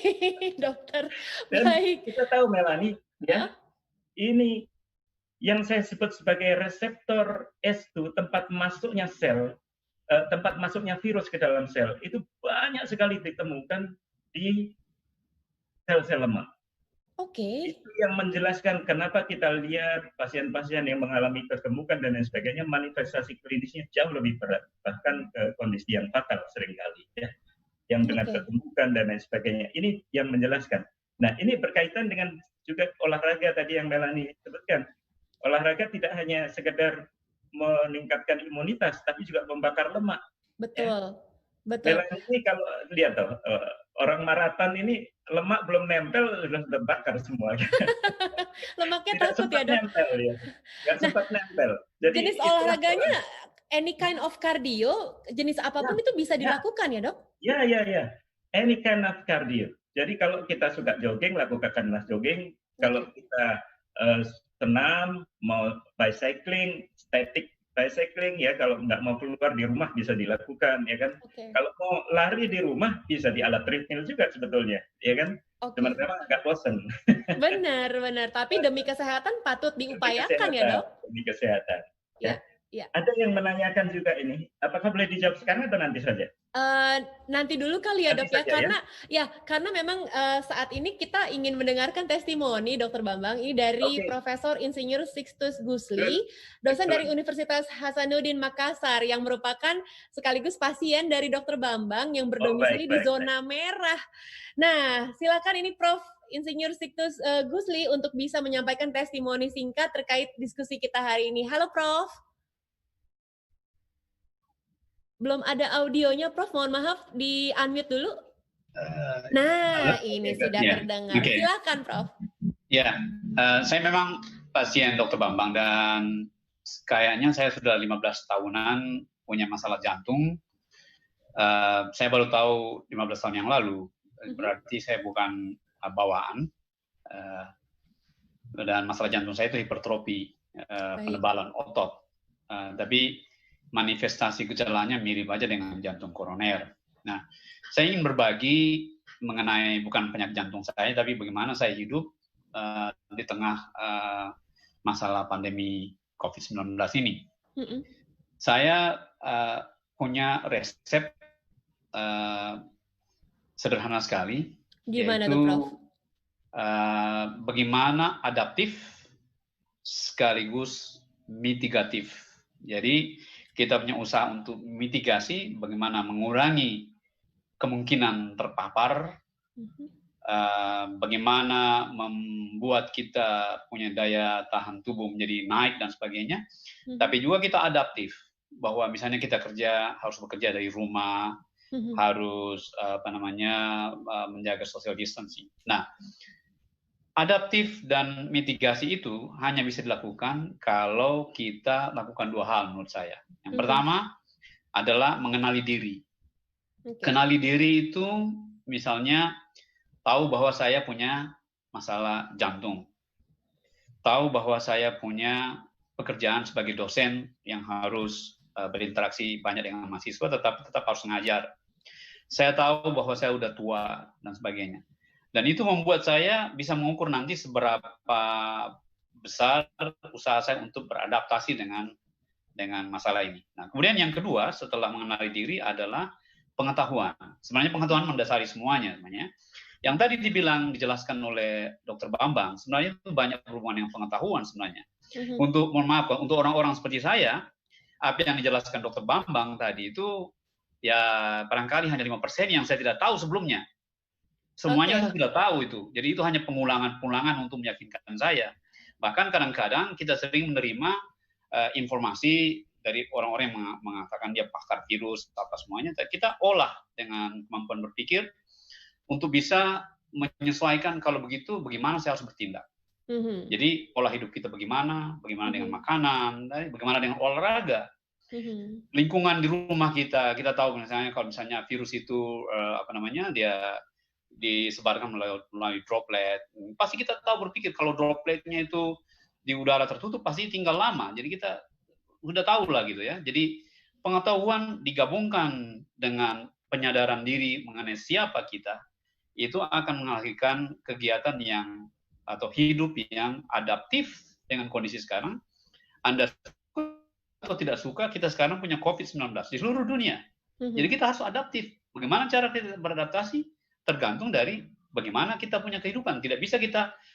dokter. Dan baik. Kita tahu Melanie, ya, ini yang saya sebut sebagai reseptor S2, tempat masuknya sel, tempat masuknya virus ke dalam sel, itu banyak sekali ditemukan di sel-sel lemak. Itu yang menjelaskan kenapa kita lihat pasien-pasien yang mengalami kegemukan dan lain sebagainya, manifestasi klinisnya jauh lebih berat, bahkan ke kondisi yang fatal seringkali, ya, yang dengan kegemukan dan lain sebagainya. Ini yang menjelaskan. Nah, ini berkaitan dengan juga olahraga tadi yang Melanie sebutkan. Olahraga tidak hanya sekedar meningkatkan imunitas, tapi juga membakar lemak. Betul. Ya. Betul. Melanie ini kalau lihat tuh, orang maraton ini lemak belum nempel sudah terbakar semua. Lemaknya tidak takut ya, Dok? Nempel, ya. Nggak sempat nempel. Jadi, jenis olahraganya any kind of cardio, jenis apapun itu bisa dilakukan ya, Dok? Ya. Any kind of cardio. Jadi kalau kita suka jogging, lakukanlah jogging. Kalau kita senam, mau bicycling, static bicycling, ya, kalau nggak mau keluar di rumah bisa dilakukan, ya kan. Kalau mau lari di rumah bisa di alat treadmill juga sebetulnya, ya kan. Teman-teman nggak bosan. Benar. Tapi demi kesehatan patut diupayakan ya, Dok. Demi kesehatan. Ya. Ada yang menanyakan juga ini, apakah boleh dijawab sekarang atau nanti saja? Nanti dulu kali ya, Dok, ya, karena memang saat ini kita ingin mendengarkan testimoni Dr. Bambang ini dari Profesor Insinyur Sixtus Gusli, dosen dari Universitas Hasanuddin Makassar yang merupakan sekaligus pasien dari Dr. Bambang yang berdomisili di zona merah. Nah, silakan ini Prof. Insinyur Sixtus Gusli untuk bisa menyampaikan testimoni singkat terkait diskusi kita hari ini. Halo, Prof. Belum ada audionya, Prof. Mohon maaf, di-unmute dulu. Nah, ini sudah terdengar. Silakan, Prof. Ya, saya memang pasien Dr. Bambang dan kayaknya saya sudah 15 tahunan punya masalah jantung. Saya baru tahu 15 tahun yang lalu, berarti saya bukan bawaan. Dan masalah jantung saya itu hipertrofi, penebalan otot. Tapi manifestasi gejalanya mirip aja dengan jantung koroner. Nah, saya ingin berbagi mengenai bukan penyakit jantung saya, tapi bagaimana saya hidup di tengah masalah pandemi COVID-19 ini. Saya punya resep sederhana sekali. Gimana yaitu, tuh, Prof? Bagaimana adaptif sekaligus mitigatif. Jadi, kita punya usaha untuk mitigasi, bagaimana mengurangi kemungkinan terpapar, bagaimana membuat kita punya daya tahan tubuh menjadi naik dan sebagainya. Tapi juga kita adaptif, bahwa misalnya kita harus bekerja dari rumah, harus menjaga social distancing. Nah, adaptif dan mitigasi itu hanya bisa dilakukan kalau kita lakukan dua hal menurut saya. Yang pertama adalah mengenali diri. Kenali diri itu misalnya tahu bahwa saya punya masalah jantung. Tahu bahwa saya punya pekerjaan sebagai dosen yang harus berinteraksi banyak dengan mahasiswa, tetap harus mengajar. Saya tahu bahwa saya udah tua dan sebagainya. Dan itu membuat saya bisa mengukur nanti seberapa besar usaha saya untuk beradaptasi dengan masalah ini. Nah, kemudian yang kedua setelah mengenali diri adalah pengetahuan. Sebenarnya pengetahuan mendasari semuanya sebenarnya. Yang tadi dijelaskan oleh Dr. Bambang, sebenarnya itu banyak berhubungan dengan pengetahuan sebenarnya. Untuk orang-orang seperti saya, apa yang dijelaskan Dr. Bambang tadi itu ya barangkali hanya 5% yang saya tidak tahu sebelumnya. semuanya saya sudah tahu itu. Jadi itu hanya pengulangan untuk meyakinkan saya. Bahkan kadang-kadang kita sering menerima informasi dari orang-orang yang mengatakan dia pakar virus, apa semuanya. Kita olah dengan kemampuan berpikir untuk bisa menyesuaikan kalau begitu bagaimana saya harus bertindak. Jadi pola hidup kita bagaimana dengan makanan, bagaimana dengan olahraga. Lingkungan di rumah kita tahu misalnya kalau misalnya virus itu dia disebarkan melalui droplet, pasti kita tahu berpikir kalau dropletnya itu di udara tertutup pasti tinggal lama, jadi kita udah tahu lah gitu ya. Jadi pengetahuan digabungkan dengan penyadaran diri mengenai siapa kita, itu akan menghasilkan kegiatan atau hidup yang adaptif dengan kondisi sekarang. Anda atau tidak suka, kita sekarang punya COVID-19 di seluruh dunia. Jadi kita harus adaptif. Bagaimana cara kita beradaptasi? Tergantung dari bagaimana kita punya kehidupan.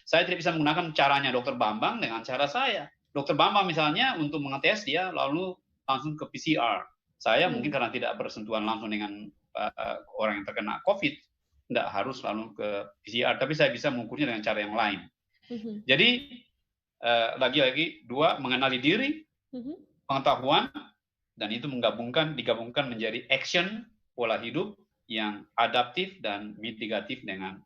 Saya tidak bisa menggunakan caranya Dr. Bambang dengan cara saya. Dr. Bambang misalnya untuk mengetes dia lalu langsung ke PCR. Saya mungkin karena tidak bersentuhan langsung dengan orang yang terkena COVID, tidak harus lalu ke PCR, tapi saya bisa mengukurnya dengan cara yang lain. Jadi lagi-lagi dua, mengenali diri, pengetahuan, dan itu digabungkan menjadi action, pola hidup yang adaptif dan mitigatif dengan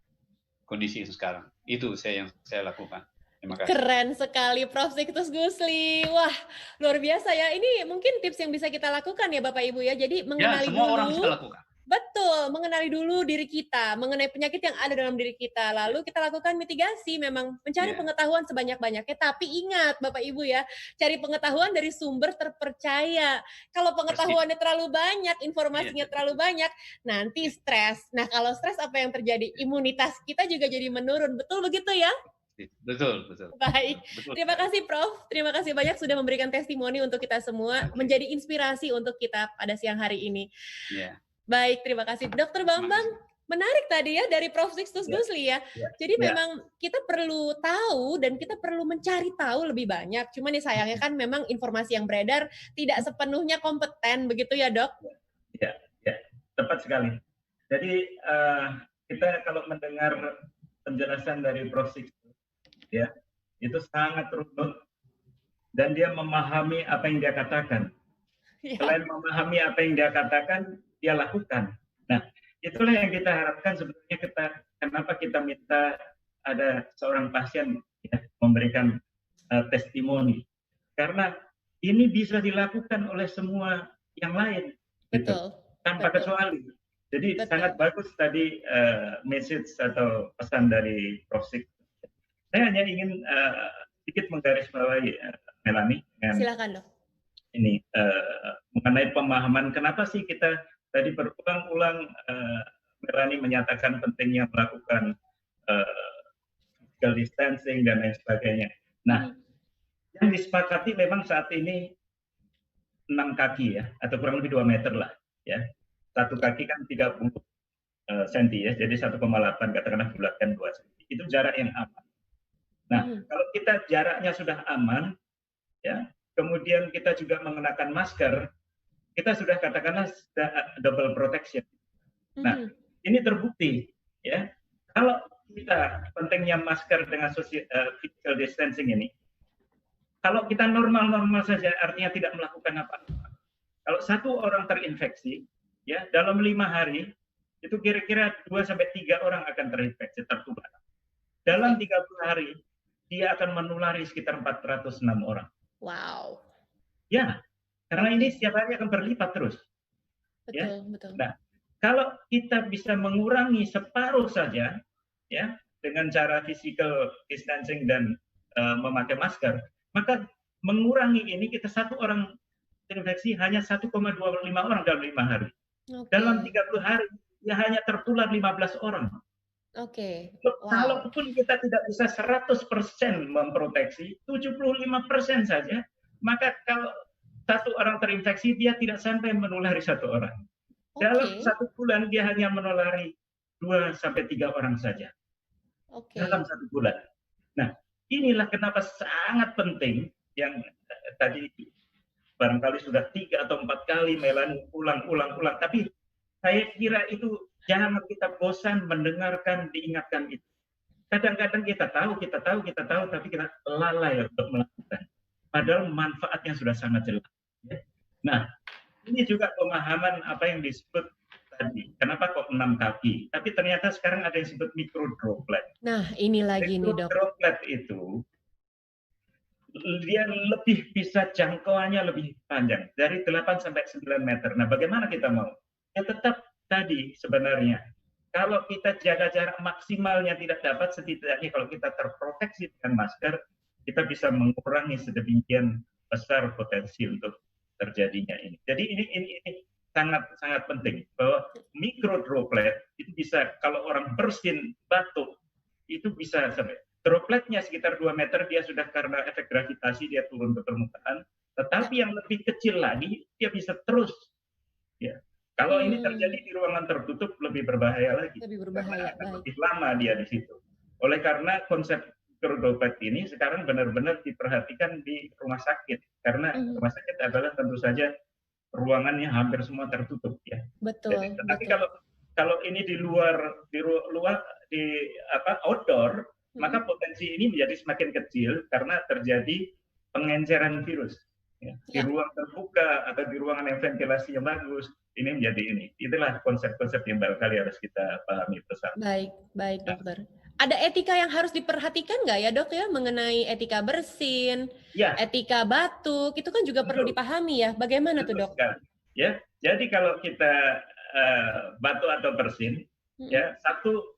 kondisi sekarang. Itu yang saya lakukan. Terima kasih. Keren sekali Prof. Sixtus Gusli. Wah, luar biasa ya. Ini mungkin tips yang bisa kita lakukan ya Bapak Ibu ya. Jadi mengenali semua orang bisa lakukan. Betul, mengenali dulu diri kita, mengenai penyakit yang ada dalam diri kita. Lalu kita lakukan mitigasi, memang mencari pengetahuan sebanyak-banyaknya. Tapi ingat Bapak Ibu ya, cari pengetahuan dari sumber terpercaya. Kalau pengetahuannya terlalu banyak, informasinya terlalu banyak, nanti stres. Nah kalau stres apa yang terjadi? Imunitas kita juga jadi menurun. Betul begitu ya? Betul. Baik, betul. Terima kasih Prof. Terima kasih banyak sudah memberikan testimoni untuk kita semua, menjadi inspirasi untuk kita pada siang hari ini. Baik, terima kasih. Dr. Bambang, menarik tadi ya dari Prof. Sixtus Gusli ya. Jadi memang kita perlu tahu dan kita perlu mencari tahu lebih banyak. Cuman nih sayangnya kan memang informasi yang beredar tidak sepenuhnya kompeten, begitu ya Dok? Ya, tepat sekali. Jadi kita kalau mendengar penjelasan dari Prof. Sixtus, ya, itu sangat runut dan dia memahami apa yang dia katakan. Selain memahami apa yang dia katakan, dia lakukan. Nah, itulah yang kita harapkan sebenarnya kenapa kita minta ada seorang pasien memberikan testimoni. Karena ini bisa dilakukan oleh semua yang lain. Betul. Tanpa kecuali. Jadi sangat bagus tadi message atau pesan dari Prof. Sixtus. Saya hanya ingin sedikit menggarisbawahi Melanie. Silakan Dok. Ini mengenai pemahaman kenapa sih kita tadi berulang-ulang Melanie menyatakan pentingnya melakukan physical distancing dan lain sebagainya. Nah, yang disepakati memang saat ini 6 kaki ya, atau kurang lebih 2 meter lah ya. Satu kaki kan 30 cm ya, jadi 1,8 katakanlah bulatkan 2 cm. Itu jarak yang aman. Nah, kalau kita jaraknya sudah aman, ya, kemudian kita juga mengenakan masker, kita sudah katakanlah double protection. Nah, ini terbukti, ya. Kalau kita pentingnya masker dengan physical distancing ini, kalau kita normal-normal saja, artinya tidak melakukan apa-apa. Kalau satu orang terinfeksi, ya dalam 5 hari itu kira-kira 2-3 orang akan terinfeksi, tertular. Dalam 30 hari dia akan menulari sekitar 406 orang. Wow. Ya, karena ini setiap hari akan berlipat terus. Betul. Nah, kalau kita bisa mengurangi separuh saja, ya, dengan cara physical distancing dan memakai masker, maka mengurangi ini kita satu orang terinfeksi hanya 1,25 orang dalam 5 hari. Dalam 30 hari, dia hanya tertular 15 orang. Kalaupun kita tidak bisa 100% memproteksi, 75% saja, maka kalau satu orang terinfeksi, dia tidak sampai menulari 1 orang. Dalam 1 bulan, dia hanya menulari 2-3 orang saja. Dalam 1 bulan. Nah, inilah kenapa sangat penting yang tadi barangkali sudah 3 atau 4 kali Melanie ulang. Tapi Saya kira itu jangan kita bosan mendengarkan, diingatkan itu. Kadang-kadang kita tahu, tapi kita lalai untuk melakukan. Padahal manfaatnya sudah sangat jelas. Nah, ini juga pemahaman apa yang disebut tadi. Kenapa kok 6 kaki? Tapi ternyata sekarang ada yang disebut mikrodroplet. Nah, ini lagi nih, Dok. Mikrodroplet itu dia lebih bisa jangkauannya lebih panjang, dari 8 sampai 9 meter. Nah, bagaimana kita mau? Ya tetap tadi sebenarnya. Kalau kita jaga jarak maksimalnya tidak dapat, setidaknya kalau kita terproteksi dengan masker, kita bisa mengurangi sedemikian besar potensi untuk terjadinya ini. Jadi ini sangat penting bahwa mikrodroplet itu bisa, kalau orang bersin, batuk, itu bisa sampai dropletnya sekitar 2 meter, dia sudah karena efek gravitasi dia turun ke permukaan. Tetapi yang lebih kecil lagi dia bisa terus, ya. Kalau ini terjadi di ruangan tertutup lebih berbahaya lagi. Lebih berbahaya. Lebih lama dia di situ. Oleh karena konsep mikrodroplet ini sekarang benar-benar diperhatikan di rumah sakit, karena rumah sakit adalah tentu saja ruangannya hampir semua tertutup, ya. Betul. Jadi, tapi kalau ini di luar outdoor, maka potensi ini menjadi semakin kecil karena terjadi pengenceran virus. Ya. Di ruang terbuka atau di ruangan yang ventilasinya bagus, ini menjadi ini. Itulah konsep-konsep yang barangkali harus kita pahami bersama. Baik dokter. Ada etika yang harus diperhatikan nggak ya, Dok, ya, mengenai etika bersin, etika batuk, itu kan juga perlu dipahami ya. Bagaimana tuh, Dok? Ya, jadi kalau kita batuk atau bersin, ya, satu,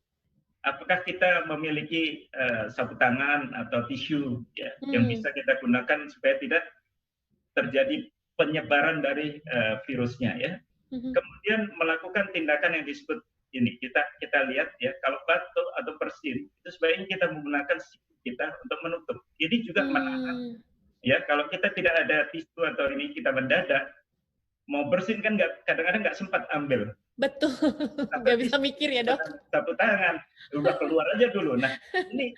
apakah kita memiliki sapu tangan atau tisu, ya, yang bisa kita gunakan supaya tidak terjadi penyebaran dari virusnya, ya. Kemudian melakukan tindakan yang disebut ini, kita lihat ya, kalau batuk atau bersin itu sebaiknya kita menggunakan siku kita untuk menutup. Ini juga menahan. Ya, kalau kita tidak ada tisu atau ini, kita mendadak mau bersin kan kadang-kadang nggak sempat ambil. Betul. Nggak bisa mikir ya, Dok. Sapu tangan udah keluar aja dulu. Nah, ini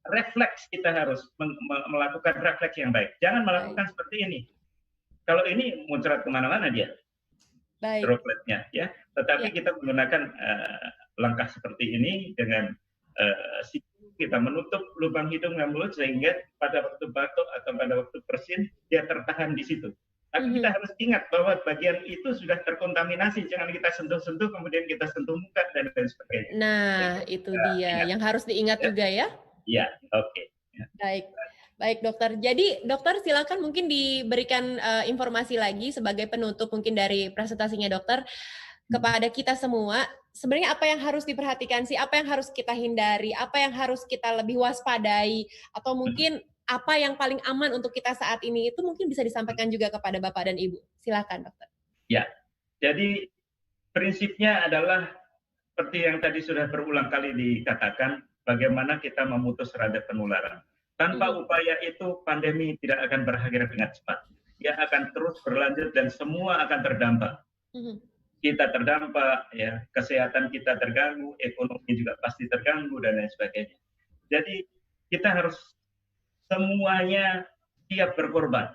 refleks, kita harus melakukan refleks yang baik. Jangan melakukan seperti ini. Kalau ini muncrat kemana-mana dia. Dropletnya, ya. Tetapi kita menggunakan langkah seperti ini dengan siku, kita menutup lubang hidung dan mulut sehingga pada waktu batuk atau pada waktu bersin dia tertahan di situ. Tapi kita harus ingat bahwa bagian itu sudah terkontaminasi, jangan kita sentuh-sentuh kemudian kita sentuh muka dan lain sebagainya. Nah, itu dia yang harus diingat juga ya. Iya, oke. Baik dokter. Jadi dokter silakan mungkin diberikan informasi lagi sebagai penutup mungkin dari presentasinya dokter kepada kita semua. Sebenarnya apa yang harus diperhatikan sih? Apa yang harus kita hindari? Apa yang harus kita lebih waspadai? Atau mungkin apa yang paling aman untuk kita saat ini? Itu mungkin bisa disampaikan juga kepada Bapak dan Ibu. Silakan dokter. Ya, jadi prinsipnya adalah seperti yang tadi sudah berulang kali dikatakan, bagaimana kita memutus rantai penularan. Tanpa upaya itu, pandemi tidak akan berakhir dengan cepat. Dia akan terus berlanjut dan semua akan terdampak. Kita terdampak, ya, kesehatan kita terganggu, ekonomi juga pasti terganggu, dan lain sebagainya. Jadi, kita harus semuanya siap berkorban.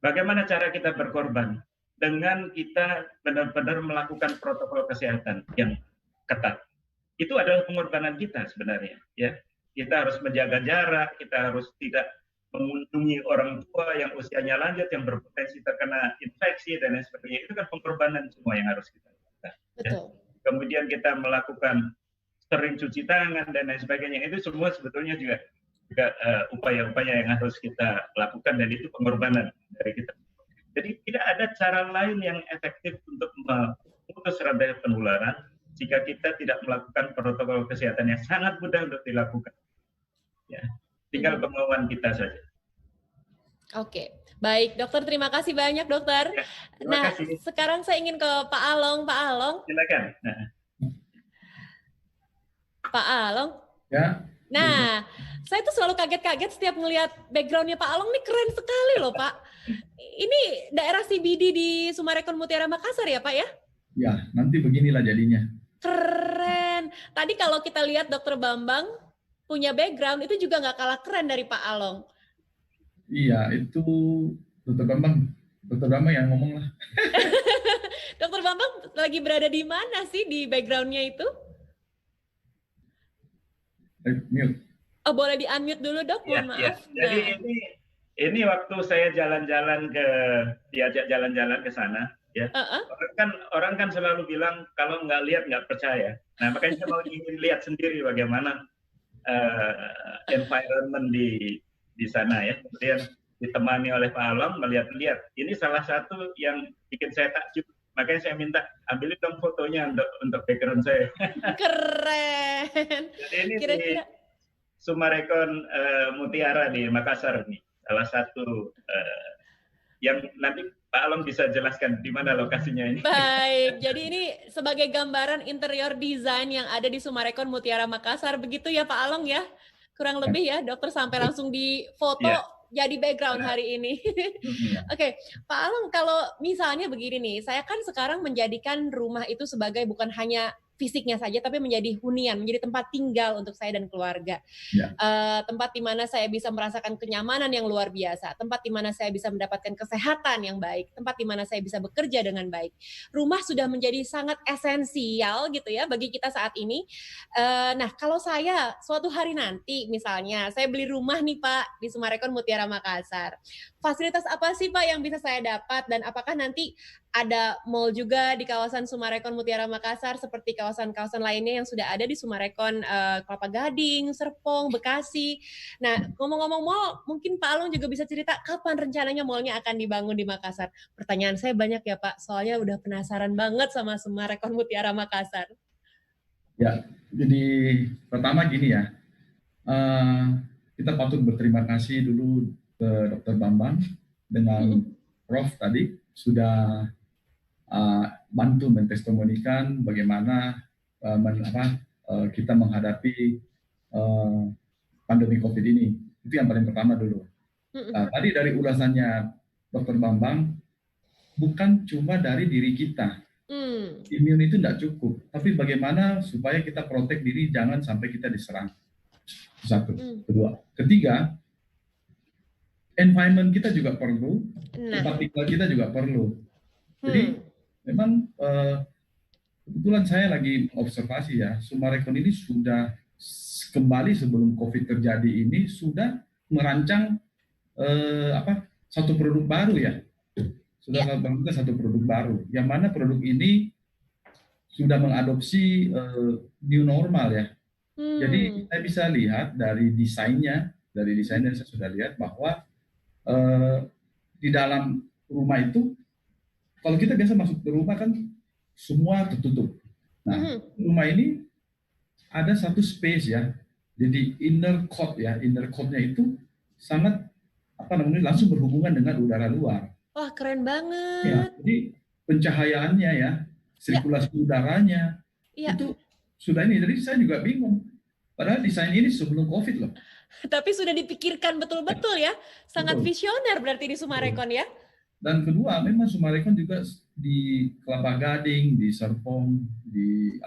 Bagaimana cara kita berkorban? Dengan kita benar-benar melakukan protokol kesehatan yang ketat. Itu adalah pengorbanan kita sebenarnya, ya. Kita harus menjaga jarak, kita harus tidak mengunjungi orang tua yang usianya lanjut, yang berpotensi terkena infeksi, dan lain sebagainya. Itu kan pengorbanan semua yang harus kita lakukan. Ya. Kemudian kita melakukan sering cuci tangan, dan lain sebagainya. Itu semua sebetulnya juga upaya-upaya yang harus kita lakukan, dan itu pengorbanan dari kita. Jadi tidak ada cara lain yang efektif untuk memutus rantai penularan jika kita tidak melakukan protokol kesehatan yang sangat mudah untuk dilakukan. Ya, tinggal kemauan kita saja. Oke, baik dokter, terima kasih banyak dokter. Ya, kasih. Sekarang saya ingin ke Pak Along. Pak Along. Silakan. Pak Along. Ya. Nah, saya tuh selalu kaget-kaget setiap melihat backgroundnya Pak Along, ini keren sekali loh Pak. Ini daerah CBD di Summarecon Mutiara Makassar ya Pak ya? Ya, nanti beginilah jadinya. Keren. Tadi kalau kita lihat Dokter Bambang punya background itu juga nggak kalah keren dari Pak Along. Iya, itu Dokter Bambang yang ngomong lah. Dokter Bambang lagi berada di mana sih di background-nya itu? Mute. Oh, boleh di-unmute dulu, Dok. Mohon maaf. Jadi ini waktu saya jalan-jalan diajak jalan-jalan ke sana, ya. Orang kan selalu bilang kalau nggak lihat nggak percaya. Nah, makanya saya mau ingin lihat sendiri bagaimana environment di sana, ya. Kemudian ditemani oleh Pak Along melihat-lihat. Ini salah satu yang bikin saya takjub. Makanya saya minta ambilin dong fotonya untuk background saya. Keren. Jadi ini di Sumarekon Mutiara di Makassar nih, salah satu yang nanti Pak Along bisa jelaskan di mana lokasinya ini. Baik, jadi ini sebagai gambaran interior design yang ada di Sumarekon Mutiara Makassar, begitu ya Pak Along ya? Kurang lebih ya, dokter sampai langsung di foto jadi background hari ini. Oke, Pak Along, kalau misalnya begini nih, saya kan sekarang menjadikan rumah itu sebagai bukan hanya fisiknya saja, tapi menjadi hunian, menjadi tempat tinggal untuk saya dan keluarga. Tempat di mana saya bisa merasakan kenyamanan yang luar biasa, tempat di mana saya bisa mendapatkan kesehatan yang baik, tempat di mana saya bisa bekerja dengan baik. Rumah sudah menjadi sangat esensial gitu ya bagi kita saat ini. Nah, kalau saya suatu hari nanti misalnya saya beli rumah nih Pak di Sumarekon Mutiara Makassar, fasilitas apa sih Pak yang bisa saya dapat, dan apakah nanti ada mall juga di kawasan Sumarekon Mutiara Makassar seperti kawasan-kawasan lainnya yang sudah ada di Sumarekon Kelapa Gading, Serpong, Bekasi. Nah, ngomong-ngomong mall, mungkin Pak Along juga bisa cerita kapan rencananya mallnya akan dibangun di Makassar. Pertanyaan saya banyak ya Pak, soalnya udah penasaran banget sama Sumarekon Mutiara Makassar. Ya, jadi pertama gini ya, kita patut berterima kasih dulu ke Dr. Bambang dengan Prof tadi sudah bantu mentestimonikan bagaimana kita menghadapi pandemi COVID ini. Itu yang paling pertama dulu. Tadi dari ulasannya Dr. Bambang, bukan cuma dari diri kita. Imun itu tidak cukup, tapi bagaimana supaya kita protek diri jangan sampai kita diserang. Satu. Kedua. Ketiga, environment kita juga perlu, tempat tinggal kita juga perlu. Jadi memang kebetulan saya lagi observasi ya, Sumarekon ini sudah kembali sebelum COVID terjadi ini sudah merancang satu produk baru ya. Sudah melakukan satu produk baru, yang mana produk ini sudah mengadopsi new normal ya. Jadi saya bisa lihat dari desainnya saya sudah lihat bahwa di dalam rumah itu, kalau kita biasa masuk ke rumah kan semua tertutup. Nah, rumah ini ada satu space ya. Jadi inner court ya, inner court-nya itu sangat langsung berhubungan dengan udara luar. Wah, keren banget. Ya, jadi pencahayaannya ya, sirkulasi udaranya itu sudah ini. Jadi saya juga bingung. Padahal desain ini sebelum COVID loh. Tapi sudah dipikirkan betul-betul ya. Sangat visioner berarti di Sumarekon ya. Dan kedua, memang Sumarekon juga di Kelapa Gading, di Serpong, di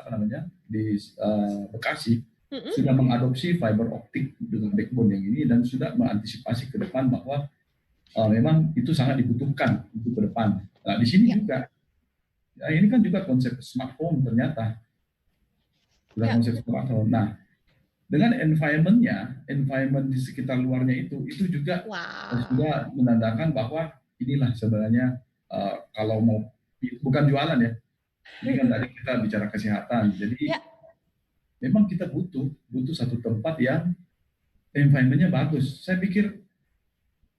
Bekasi sudah mengadopsi fiber optik dengan backbone yang ini dan sudah mengantisipasi ke depan bahwa memang itu sangat dibutuhkan untuk ke depan. Nah, di sini juga, ini kan juga konsep smart home ternyata. Sudah konsep smart home. Nah, dengan environment di sekitar luarnya itu juga sudah menandakan bahwa inilah sebenarnya kalau mau, bukan jualan ya, ini kan tadi kita bicara kesehatan, jadi memang kita butuh satu tempat yang environment-nya bagus. Saya pikir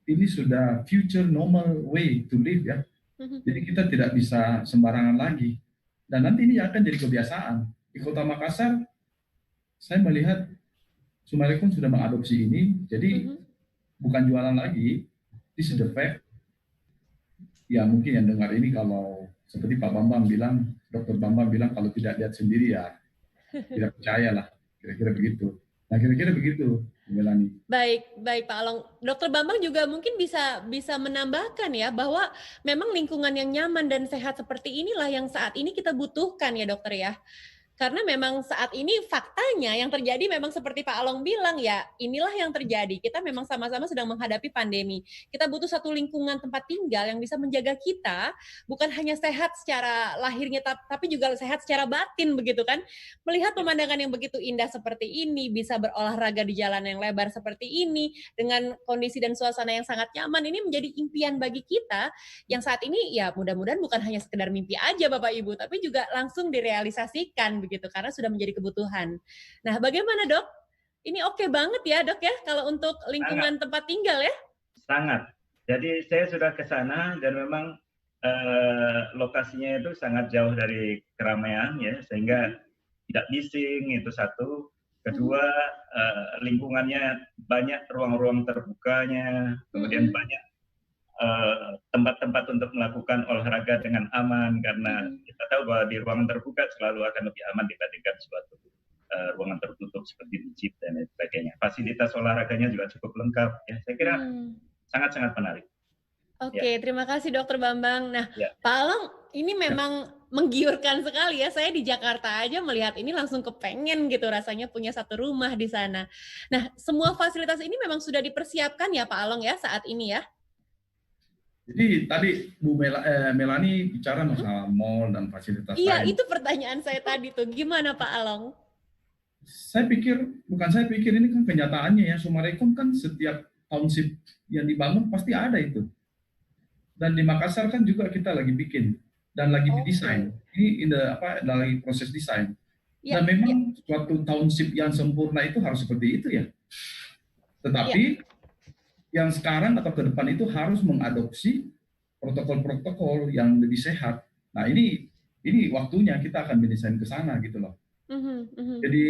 ini sudah future normal way to live ya, jadi kita tidak bisa sembarangan lagi, dan nanti ini akan jadi kebiasaan. Di Kota Makassar, saya melihat Sumarekon sudah mengadopsi ini, jadi bukan jualan lagi, this is the fact. Ya mungkin yang dengar ini kalau seperti Pak Bambang bilang, Dr. Bambang bilang kalau tidak lihat sendiri ya tidak percaya lah, kira-kira begitu. Nah kira-kira begitu, Melani. Baik Pak Along. Dr. Bambang juga mungkin bisa menambahkan ya bahwa memang lingkungan yang nyaman dan sehat seperti inilah yang saat ini kita butuhkan ya dokter ya. Karena memang saat ini faktanya yang terjadi memang seperti Pak Along bilang ya, inilah yang terjadi. Kita memang sama-sama sedang menghadapi pandemi. Kita butuh satu lingkungan tempat tinggal yang bisa menjaga kita, bukan hanya sehat secara lahirnya, tapi juga sehat secara batin begitu kan. Melihat pemandangan yang begitu indah seperti ini, bisa berolahraga di jalan yang lebar seperti ini, dengan kondisi dan suasana yang sangat nyaman, ini menjadi impian bagi kita yang saat ini ya mudah-mudahan bukan hanya sekedar mimpi aja Bapak Ibu, tapi juga langsung direalisasikan begitu karena sudah menjadi kebutuhan. Nah, bagaimana Dok? Ini oke banget ya Dok ya kalau untuk lingkungan tempat tinggal ya? Sangat. Jadi saya sudah ke sana dan memang lokasinya itu sangat jauh dari keramaian ya, sehingga tidak bising, itu satu. Kedua, lingkungannya banyak ruang-ruang terbukanya, kemudian banyak tempat-tempat untuk melakukan olahraga dengan aman, karena kita tahu bahwa di ruangan terbuka selalu akan lebih aman dibandingkan suatu ruangan tertutup seperti di gym dan sebagainya. Fasilitas olahraganya juga cukup lengkap. Ya, saya kira sangat-sangat menarik. Oke, terima kasih Dokter Bambang. Nah, Pak Along, ini memang menggiurkan sekali ya. Saya di Jakarta aja melihat ini langsung kepengen gitu rasanya punya satu rumah di sana. Nah, semua fasilitas ini memang sudah dipersiapkan ya Pak Along ya saat ini ya? Jadi tadi Bu Melani bicara masalah mall dan fasilitas lain. Iya, itu pertanyaan saya tadi tuh. Gimana Pak Along? Saya pikir ini kan kenyataannya ya. Sumarekon kan setiap township yang dibangun pasti ada itu. Dan di Makassar kan juga kita lagi bikin dan lagi didesain. Ini lagi proses desain. Dan memang suatu township yang sempurna itu harus seperti itu ya. Tetapi yang sekarang atau ke depan itu harus mengadopsi protokol-protokol yang lebih sehat. Nah, ini waktunya kita akan mendesain ke sana gitu loh. Jadi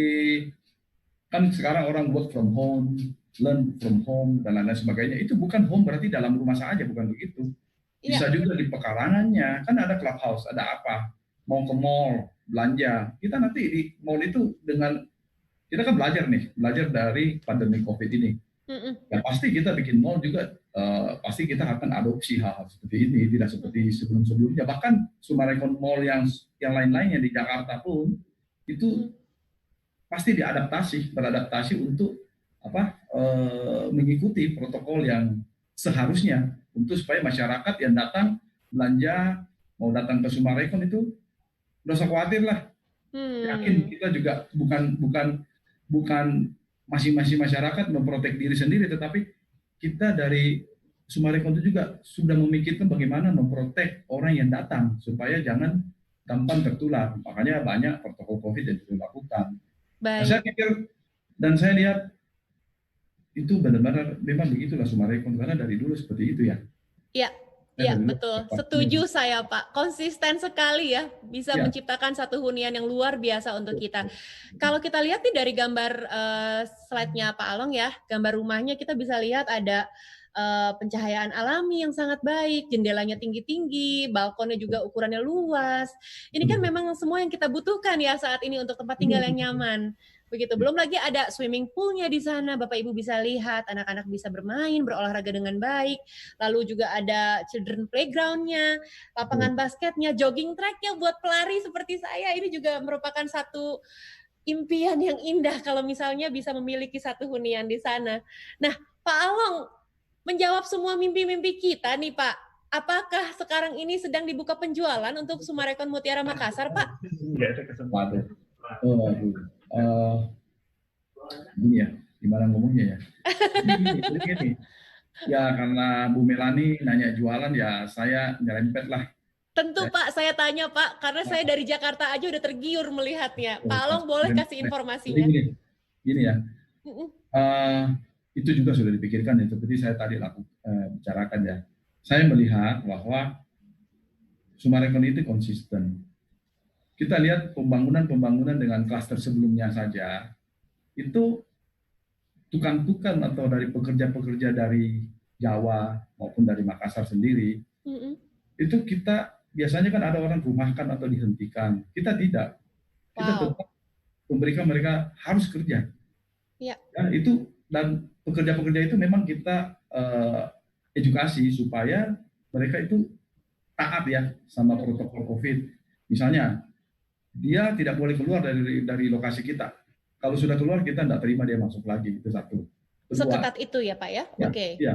kan sekarang orang work from home, learn from home dan lain-lain sebagainya. Itu bukan home berarti dalam rumah saja, bukan begitu. Bisa juga di pekarangannya, kan ada clubhouse, ada apa, mau ke mall, belanja. Kita nanti di mall itu kita kan belajar dari pandemi COVID ini. Ya pasti kita bikin mall juga, pasti kita akan adopsi hal-hal seperti ini, tidak seperti sebelum-sebelumnya. Bahkan Sumarekon Mall yang lain-lainnya di Jakarta pun itu pasti beradaptasi untuk mengikuti protokol yang seharusnya untuk supaya masyarakat yang datang belanja mau datang ke Sumarekon itu nggak usah khawatir lah. Yakin kita juga bukan masing-masing masyarakat memprotek diri sendiri, tetapi kita dari Sumarekon itu juga sudah memikirkan bagaimana memprotek orang yang datang supaya jangan gampang tertular. Makanya banyak protokol COVID yang dilakukan. Nah, saya pikir dan saya lihat itu benar-benar memang begitulah Sumarekon karena dari dulu seperti itu ya. Iya, betul. Setuju saya, Pak. Konsisten sekali ya, bisa menciptakan satu hunian yang luar biasa untuk kita. Kalau kita lihat nih dari gambar slide-nya Pak Along ya, gambar rumahnya kita bisa lihat ada pencahayaan alami yang sangat baik, jendelanya tinggi-tinggi, balkonnya juga ukurannya luas. Ini kan memang semua yang kita butuhkan ya saat ini untuk tempat tinggal yang nyaman. Begitu. Belum lagi ada swimming pool-nya di sana, Bapak Ibu bisa lihat, anak-anak bisa bermain, berolahraga dengan baik. Lalu juga ada children playground-nya, lapangan basketnya, jogging track-nya buat pelari seperti saya. Ini juga merupakan satu impian yang indah kalau misalnya bisa memiliki satu hunian di sana. Nah, Pak Along, menjawab semua mimpi-mimpi kita nih Pak, apakah sekarang ini sedang dibuka penjualan untuk Sumarekon Mutiara Makassar, Pak? Tidak ada kesempatan. Ini ya, gimana ngomongnya ya? Gini. Ya karena Bu Melani nanya jualan ya saya nyerempet lah. Tentu Pak, saya tanya Pak, karena saya dari Jakarta aja udah tergiur melihatnya. Pak Along boleh kasih informasinya? Gini ya, itu juga sudah dipikirkan ya, seperti saya tadi bicarakan ya. Saya melihat bahwa Sumarekon itu konsisten. Kita lihat pembangunan dengan klaster sebelumnya saja, itu tukang-tukang atau dari pekerja-pekerja dari Jawa maupun dari Makassar sendiri, itu kita biasanya kan ada orang rumahkan atau dihentikan. Kita tidak. Kita tetap memberikan mereka harus kerja. Ya, itu dan pekerja-pekerja itu memang kita edukasi supaya mereka itu taat ya sama protokol COVID. Misalnya dia tidak boleh keluar dari lokasi kita. Kalau sudah keluar kita tidak terima dia masuk lagi, itu satu. Kedua, seketat itu ya Pak ya? Ya, Oke. ya.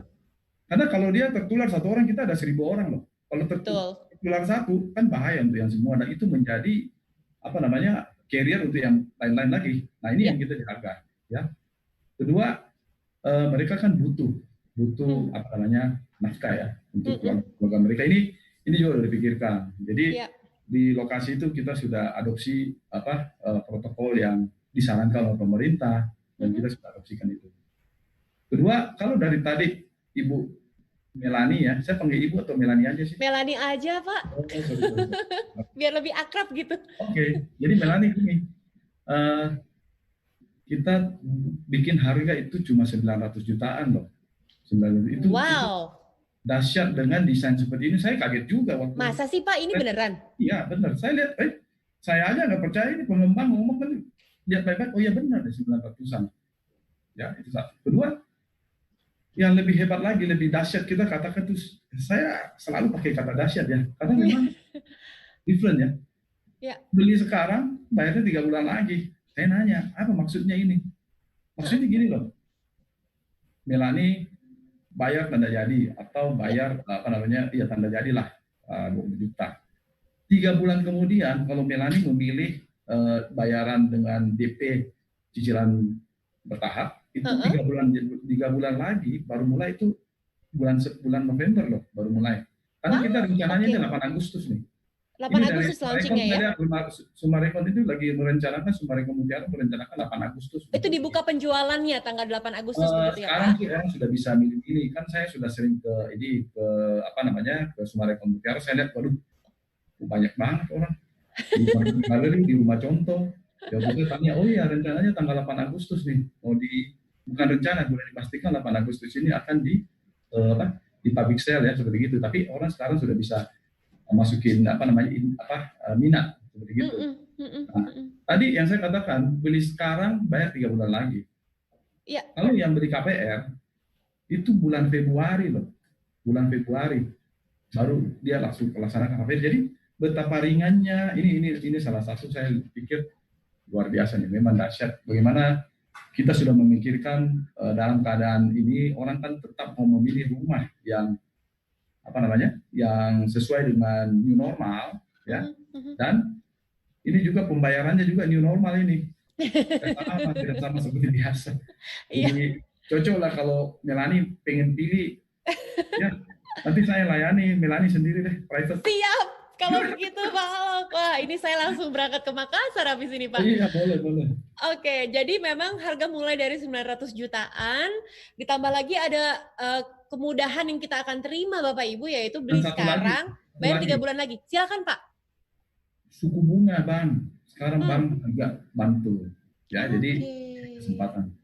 Karena kalau dia tertular satu orang, kita ada 1.000 orang loh. Kalau tertular satu kan bahaya untuk yang semua, dan itu menjadi carrier untuk yang lain-lain lagi. Nah ini yang kita jaga. Ya. Kedua, mereka kan butuh nafkah ya untuk keluarga mereka. Ini juga sudah dipikirkan. Jadi di lokasi itu kita sudah adopsi protokol yang disarankan oleh pemerintah, dan kita sudah adopsikan itu. Kedua, kalau dari tadi Ibu Melani ya, saya panggil Ibu atau Melani aja sih? Melani aja Pak. Sorry. Biar lebih akrab gitu. Oke, jadi Melani gini, kita bikin harga itu cuma 900 jutaan loh. 900 itu. Wow. Dahsyat dengan desain seperti ini, saya kaget juga waktu. Masa sih Pak, ini beneran? Iya bener, saya lihat, saya aja nggak percaya, ini pengembang ngomong kan, lihat baik-baik, oh iya benar deh 900-an. Ya, itu satu. Kedua, yang lebih hebat lagi, lebih dahsyat, kita katakan tuh, saya selalu pakai kata dahsyat ya, karena memang different ya. Beli sekarang, bayarnya 3 bulan lagi. Saya nanya, apa maksudnya ini? Maksudnya gini loh, Melani bayar tanda jadi atau bayar tanda jadilah 20 juta. 3 bulan kemudian kalau Melani memilih bayaran dengan DP cicilan bertahap, itu 3 bulan lagi baru mulai, itu bulan November loh baru mulai. Karena kita rencananya 8 Agustus nih. 8 Agustus launchingnya ya? Sumarekon itu lagi merencanakan, Sumarekon Mutiara merencanakan 8 Agustus. Itu dibuka penjualannya tanggal 8 Agustus begitu ya Pak? Sekarang sih orang sudah bisa milih-milih. Kan saya sudah sering ke Sumarekon Mutiara, saya lihat, waduh, banyak banget orang. Di galeri, di rumah contoh. Ya saya tanya, oh iya rencananya tanggal 8 Agustus nih. Bukan rencana, boleh dipastikan 8 Agustus ini akan di public sale ya, seperti itu. Tapi orang sekarang sudah bisa masukin minat seperti gitu. Nah, tadi yang saya katakan, beli sekarang bayar 3 bulan lagi. Ya. Kalau yang beli KPR itu bulan Februari loh, bulan Februari baru dia langsung melaksanakan KPR. Jadi betapa ringannya ini salah satu saya pikir luar biasa nih, memang dahsyat. Bagaimana kita sudah memikirkan dalam keadaan ini orang kan tetap mau memilih rumah yang yang sesuai dengan new normal ya, dan ini juga pembayarannya juga new normal ini tidak sama seperti biasa. Jadi cocok lah kalau Melani pengen pilih ya, nanti saya layani Melani sendiri deh, private. Siap kalau begitu Pak Alok. Wah, ini saya langsung berangkat ke Makassar habis ini Pak. Iya boleh. Oke, jadi memang harga mulai dari 900 jutaan, ditambah lagi ada kemudahan yang kita akan terima Bapak Ibu, yaitu beli sekarang, bayar 3 bulan lagi. Silakan Pak. Suku bunga Bang, sekarang Bang agak bantu. Ya, jadi kesempatan.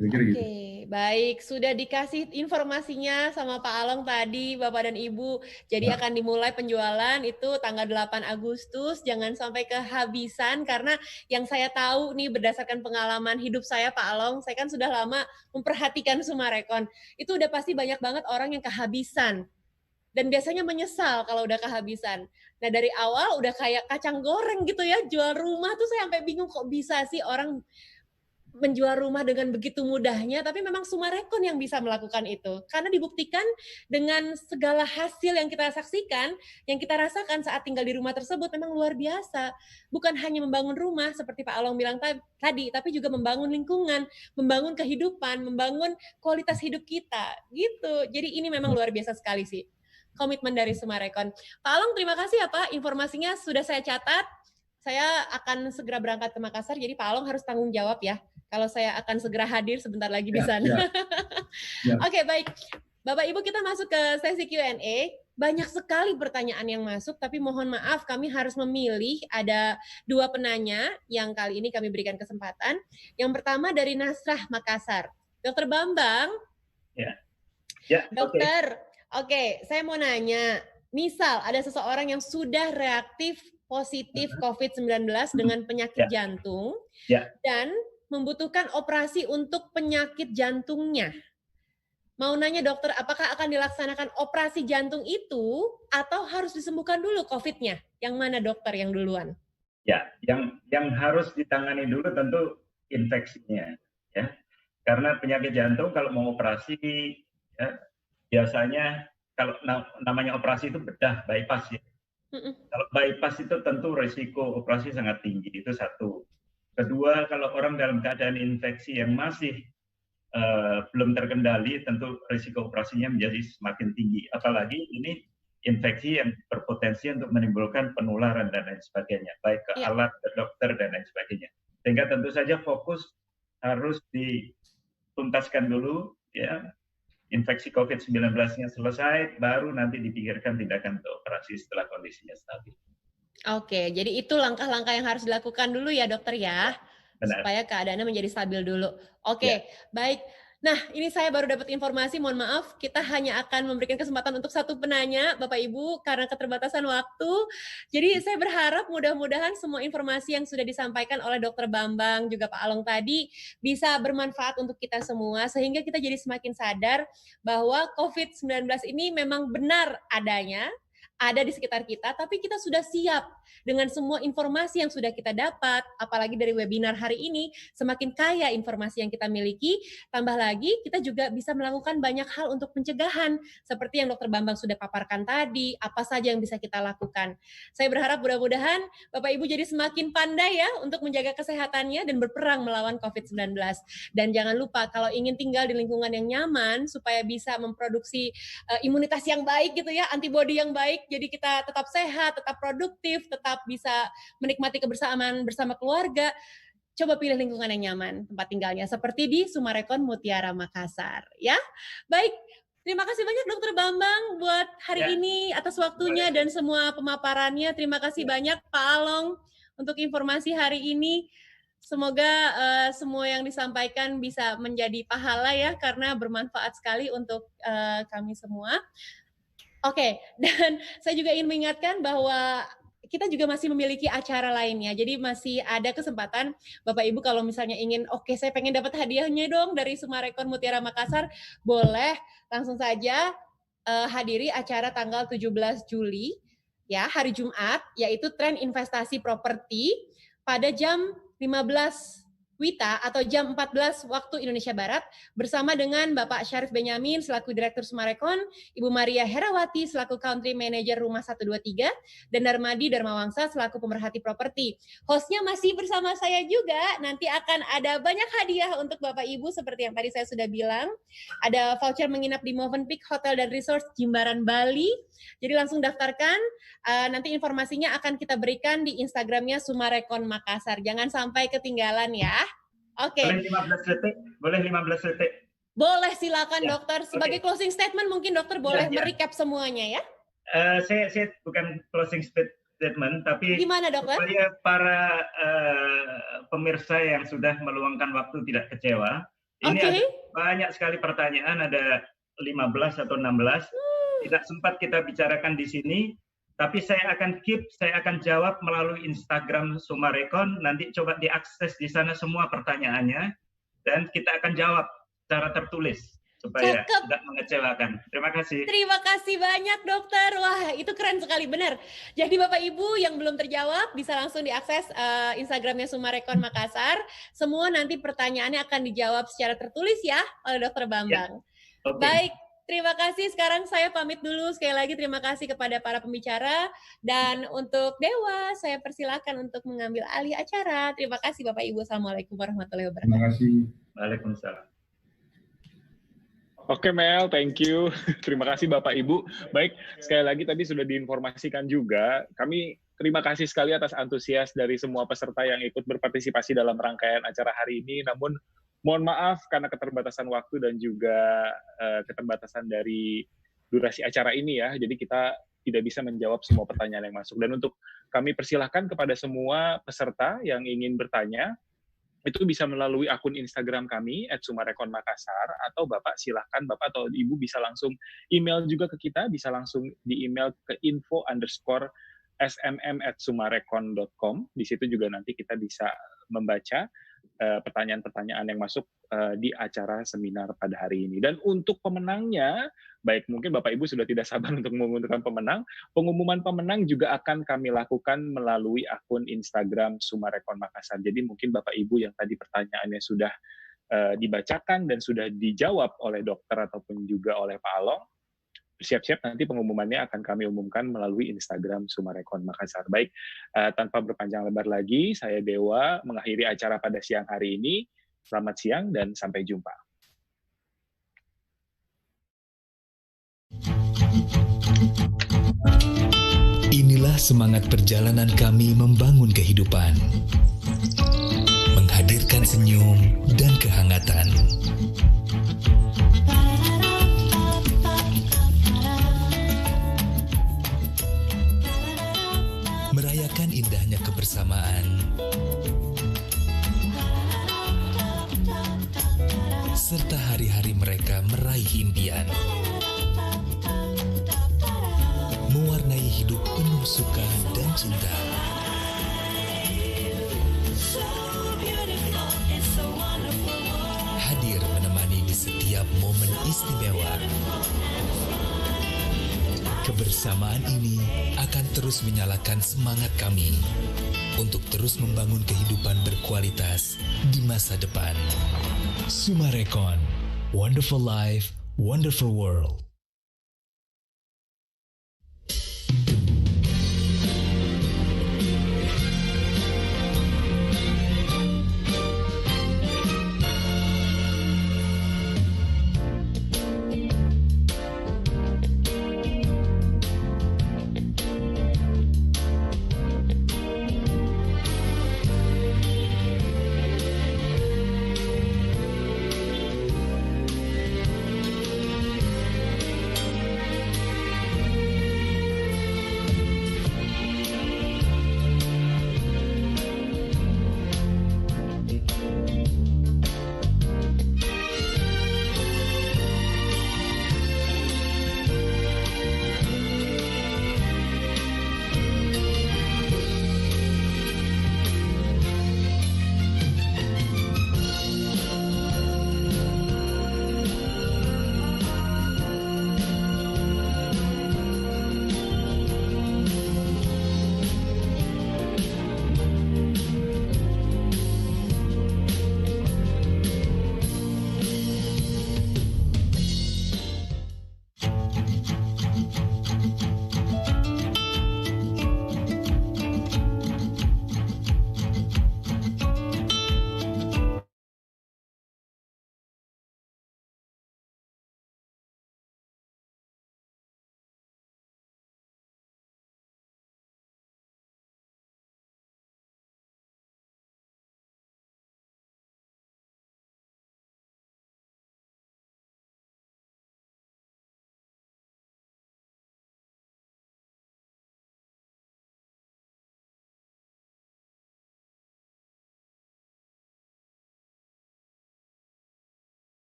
Oke, baik. Sudah dikasih informasinya sama Pak Along tadi, Bapak dan Ibu. Jadi akan dimulai penjualan itu tanggal 8 Agustus. Jangan sampai kehabisan, karena yang saya tahu nih berdasarkan pengalaman hidup saya Pak Along, saya kan sudah lama memperhatikan Sumarekon. Itu udah pasti banyak banget orang yang kehabisan. Dan biasanya menyesal kalau udah kehabisan. Nah dari awal udah kayak kacang goreng gitu ya, jual rumah tuh saya sampai bingung kok bisa sih orang menjual rumah dengan begitu mudahnya, tapi memang Sumarekon yang bisa melakukan itu. Karena dibuktikan dengan segala hasil yang kita saksikan, yang kita rasakan saat tinggal di rumah tersebut memang luar biasa. Bukan hanya membangun rumah seperti Pak Along bilang tadi, tapi juga membangun lingkungan, membangun kehidupan, membangun kualitas hidup kita. Gitu. Jadi ini memang luar biasa sekali sih komitmen dari Sumarekon. Pak Along, terima kasih ya Pak, informasinya sudah saya catat. Saya akan segera berangkat ke Makassar, jadi Pak Along harus tanggung jawab ya, kalau saya akan segera hadir sebentar lagi di sana. Oke, baik. Bapak Ibu, kita masuk ke sesi Q&A. Banyak sekali pertanyaan yang masuk, tapi mohon maaf kami harus memilih. Ada 2 penanya yang kali ini kami berikan kesempatan. Yang pertama dari Nasrah Makassar. Dr. Bambang. Ya. Dokter, oke, saya mau nanya. Misal ada seseorang yang sudah reaktif positif COVID-19 dengan penyakit jantung dan membutuhkan operasi untuk penyakit jantungnya. Mau nanya dokter, apakah akan dilaksanakan operasi jantung itu atau harus disembuhkan dulu COVID-nya? Yang mana dokter yang duluan? Ya, yang harus ditangani dulu tentu infeksinya, ya. Karena penyakit jantung kalau mau operasi, ya, biasanya kalau namanya operasi itu bedah, bypass ya. Kalau bypass itu tentu risiko operasi sangat tinggi, itu satu. Kedua, kalau orang dalam keadaan infeksi yang masih belum terkendali, tentu risiko operasinya menjadi semakin tinggi. Apalagi ini infeksi yang berpotensi untuk menimbulkan penularan dan lain sebagainya, baik ke alat, ke dokter, dan lain sebagainya. Sehingga tentu saja fokus harus dituntaskan dulu, ya, infeksi COVID-19-nya selesai, baru nanti dipikirkan tindakan untuk operasi setelah kondisinya stabil. Oke, jadi itu langkah-langkah yang harus dilakukan dulu ya dokter ya, supaya keadaannya menjadi stabil dulu. Oke, baik. Nah, ini saya baru dapat informasi, mohon maaf, kita hanya akan memberikan kesempatan untuk satu penanya, Bapak Ibu, karena keterbatasan waktu. Jadi saya berharap mudah-mudahan semua informasi yang sudah disampaikan oleh Dr. Bambang, juga Pak Along tadi, bisa bermanfaat untuk kita semua, sehingga kita jadi semakin sadar bahwa COVID-19 ini memang benar adanya, ada di sekitar kita, tapi kita sudah siap dengan semua informasi yang sudah kita dapat, apalagi dari webinar hari ini, semakin kaya informasi yang kita miliki, tambah lagi kita juga bisa melakukan banyak hal untuk pencegahan, seperti yang Dr. Bambang sudah paparkan tadi, apa saja yang bisa kita lakukan. Saya berharap mudah-mudahan Bapak Ibu jadi semakin pandai ya untuk menjaga kesehatannya dan berperang melawan COVID-19. Dan jangan lupa kalau ingin tinggal di lingkungan yang nyaman, supaya bisa memproduksi imunitas yang baik gitu ya, antibodi yang baik, jadi kita tetap sehat, tetap produktif, tetap bisa menikmati kebersamaan bersama keluarga. Coba pilih lingkungan yang nyaman tempat tinggalnya, seperti di Sumarekon Mutiara Makassar. Ya, baik. Terima kasih banyak Dr. Bambang buat hari ini atas waktunya dan semua pemaparannya. Terima kasih banyak Pak Along untuk informasi hari ini. Semoga semua yang disampaikan bisa menjadi pahala ya, karena bermanfaat sekali untuk kami semua. Oke, dan saya juga ingin mengingatkan bahwa kita juga masih memiliki acara lainnya. Jadi masih ada kesempatan Bapak Ibu kalau misalnya ingin, oke, saya pengen dapat hadiahnya dong dari Sumarekon Mutiara Makassar, boleh langsung saja hadiri acara tanggal 17 Juli, ya, hari Jumat, yaitu tren investasi properti pada jam 15 WITA atau jam 14 waktu Indonesia Barat, bersama dengan Bapak Syarif Benyamin selaku Direktur Sumarekon, Ibu Maria Herawati selaku Country Manager Rumah 123, dan Darmadi Darmawangsa selaku pemerhati properti. Hostnya masih bersama saya juga, nanti akan ada banyak hadiah untuk Bapak Ibu seperti yang tadi saya sudah bilang. Ada voucher menginap di Movenpick Hotel dan Resort Jimbaran, Bali. Jadi langsung daftarkan, nanti informasinya akan kita berikan di Instagramnya Sumarekon Makassar. Jangan sampai ketinggalan ya. Oke. Boleh 15 detik? Boleh, silakan ya, dokter. Sebagai closing statement mungkin dokter boleh merecap semuanya ya? Saya bukan closing statement, tapi gimana dokter? Supaya para pemirsa yang sudah meluangkan waktu tidak kecewa, ini ada banyak sekali pertanyaan, ada 15 atau 16. Tidak sempat kita bicarakan di sini, tapi saya akan jawab melalui Instagram Sumarekon. Nanti coba diakses di sana semua pertanyaannya, dan kita akan jawab secara tertulis supaya tidak mengecewakan. Terima kasih. Terima kasih banyak dokter. Wah, itu keren sekali, benar. Jadi Bapak Ibu yang belum terjawab bisa langsung diakses Instagramnya Sumarekon Makassar. Semua nanti pertanyaannya akan dijawab secara tertulis ya oleh Dr. Bambang. Ya. Baik. Terima kasih, sekarang saya pamit dulu. Sekali lagi terima kasih kepada para pembicara. Dan untuk Dewa, saya persilakan untuk mengambil alih acara. Terima kasih Bapak Ibu. Assalamualaikum warahmatullahi wabarakatuh. Terima kasih. Waalaikumsalam. Oke Mel, thank you. Terima kasih Bapak Ibu. Baik, sekali lagi tadi sudah diinformasikan juga. Kami terima kasih sekali atas antusias dari semua peserta yang ikut berpartisipasi dalam rangkaian acara hari ini. Namun mohon maaf karena keterbatasan waktu dan juga keterbatasan dari durasi acara ini ya. Jadi kita tidak bisa menjawab semua pertanyaan yang masuk. Dan untuk kami persilahkan kepada semua peserta yang ingin bertanya, itu bisa melalui akun Instagram kami @sumarekonmakassar, atau Bapak silahkan, Bapak atau Ibu bisa langsung email juga ke kita, bisa langsung di email ke info_smm@sumarekon.com. Di situ juga nanti kita bisa membaca pertanyaan-pertanyaan yang masuk di acara seminar pada hari ini. Dan untuk pemenangnya, baik mungkin Bapak Ibu sudah tidak sabar untuk mengumumkan pemenang. Pengumuman pemenang juga akan kami lakukan melalui akun Instagram Sumarekon Makassar. Jadi mungkin Bapak Ibu yang tadi pertanyaannya sudah dibacakan dan sudah dijawab oleh dokter ataupun juga oleh Pak Along, siap-siap nanti pengumumannya akan kami umumkan melalui Instagram Sumarekon Makassar. Baik, tanpa berpanjang lebar lagi, saya Dewa mengakhiri acara pada siang hari ini. Selamat siang dan sampai jumpa. Inilah semangat perjalanan kami membangun kehidupan. Menghadirkan senyum dan kehangatan. Merayakan indahnya kebersamaan, serta hari-hari mereka meraih impian. Mewarnai hidup penuh suka dan cinta. Hadir menemani di setiap momen istimewa. Kebersamaan ini akan terus menyalakan semangat kami untuk terus membangun kehidupan berkualitas di masa depan. Sumarekon, wonderful life, wonderful world.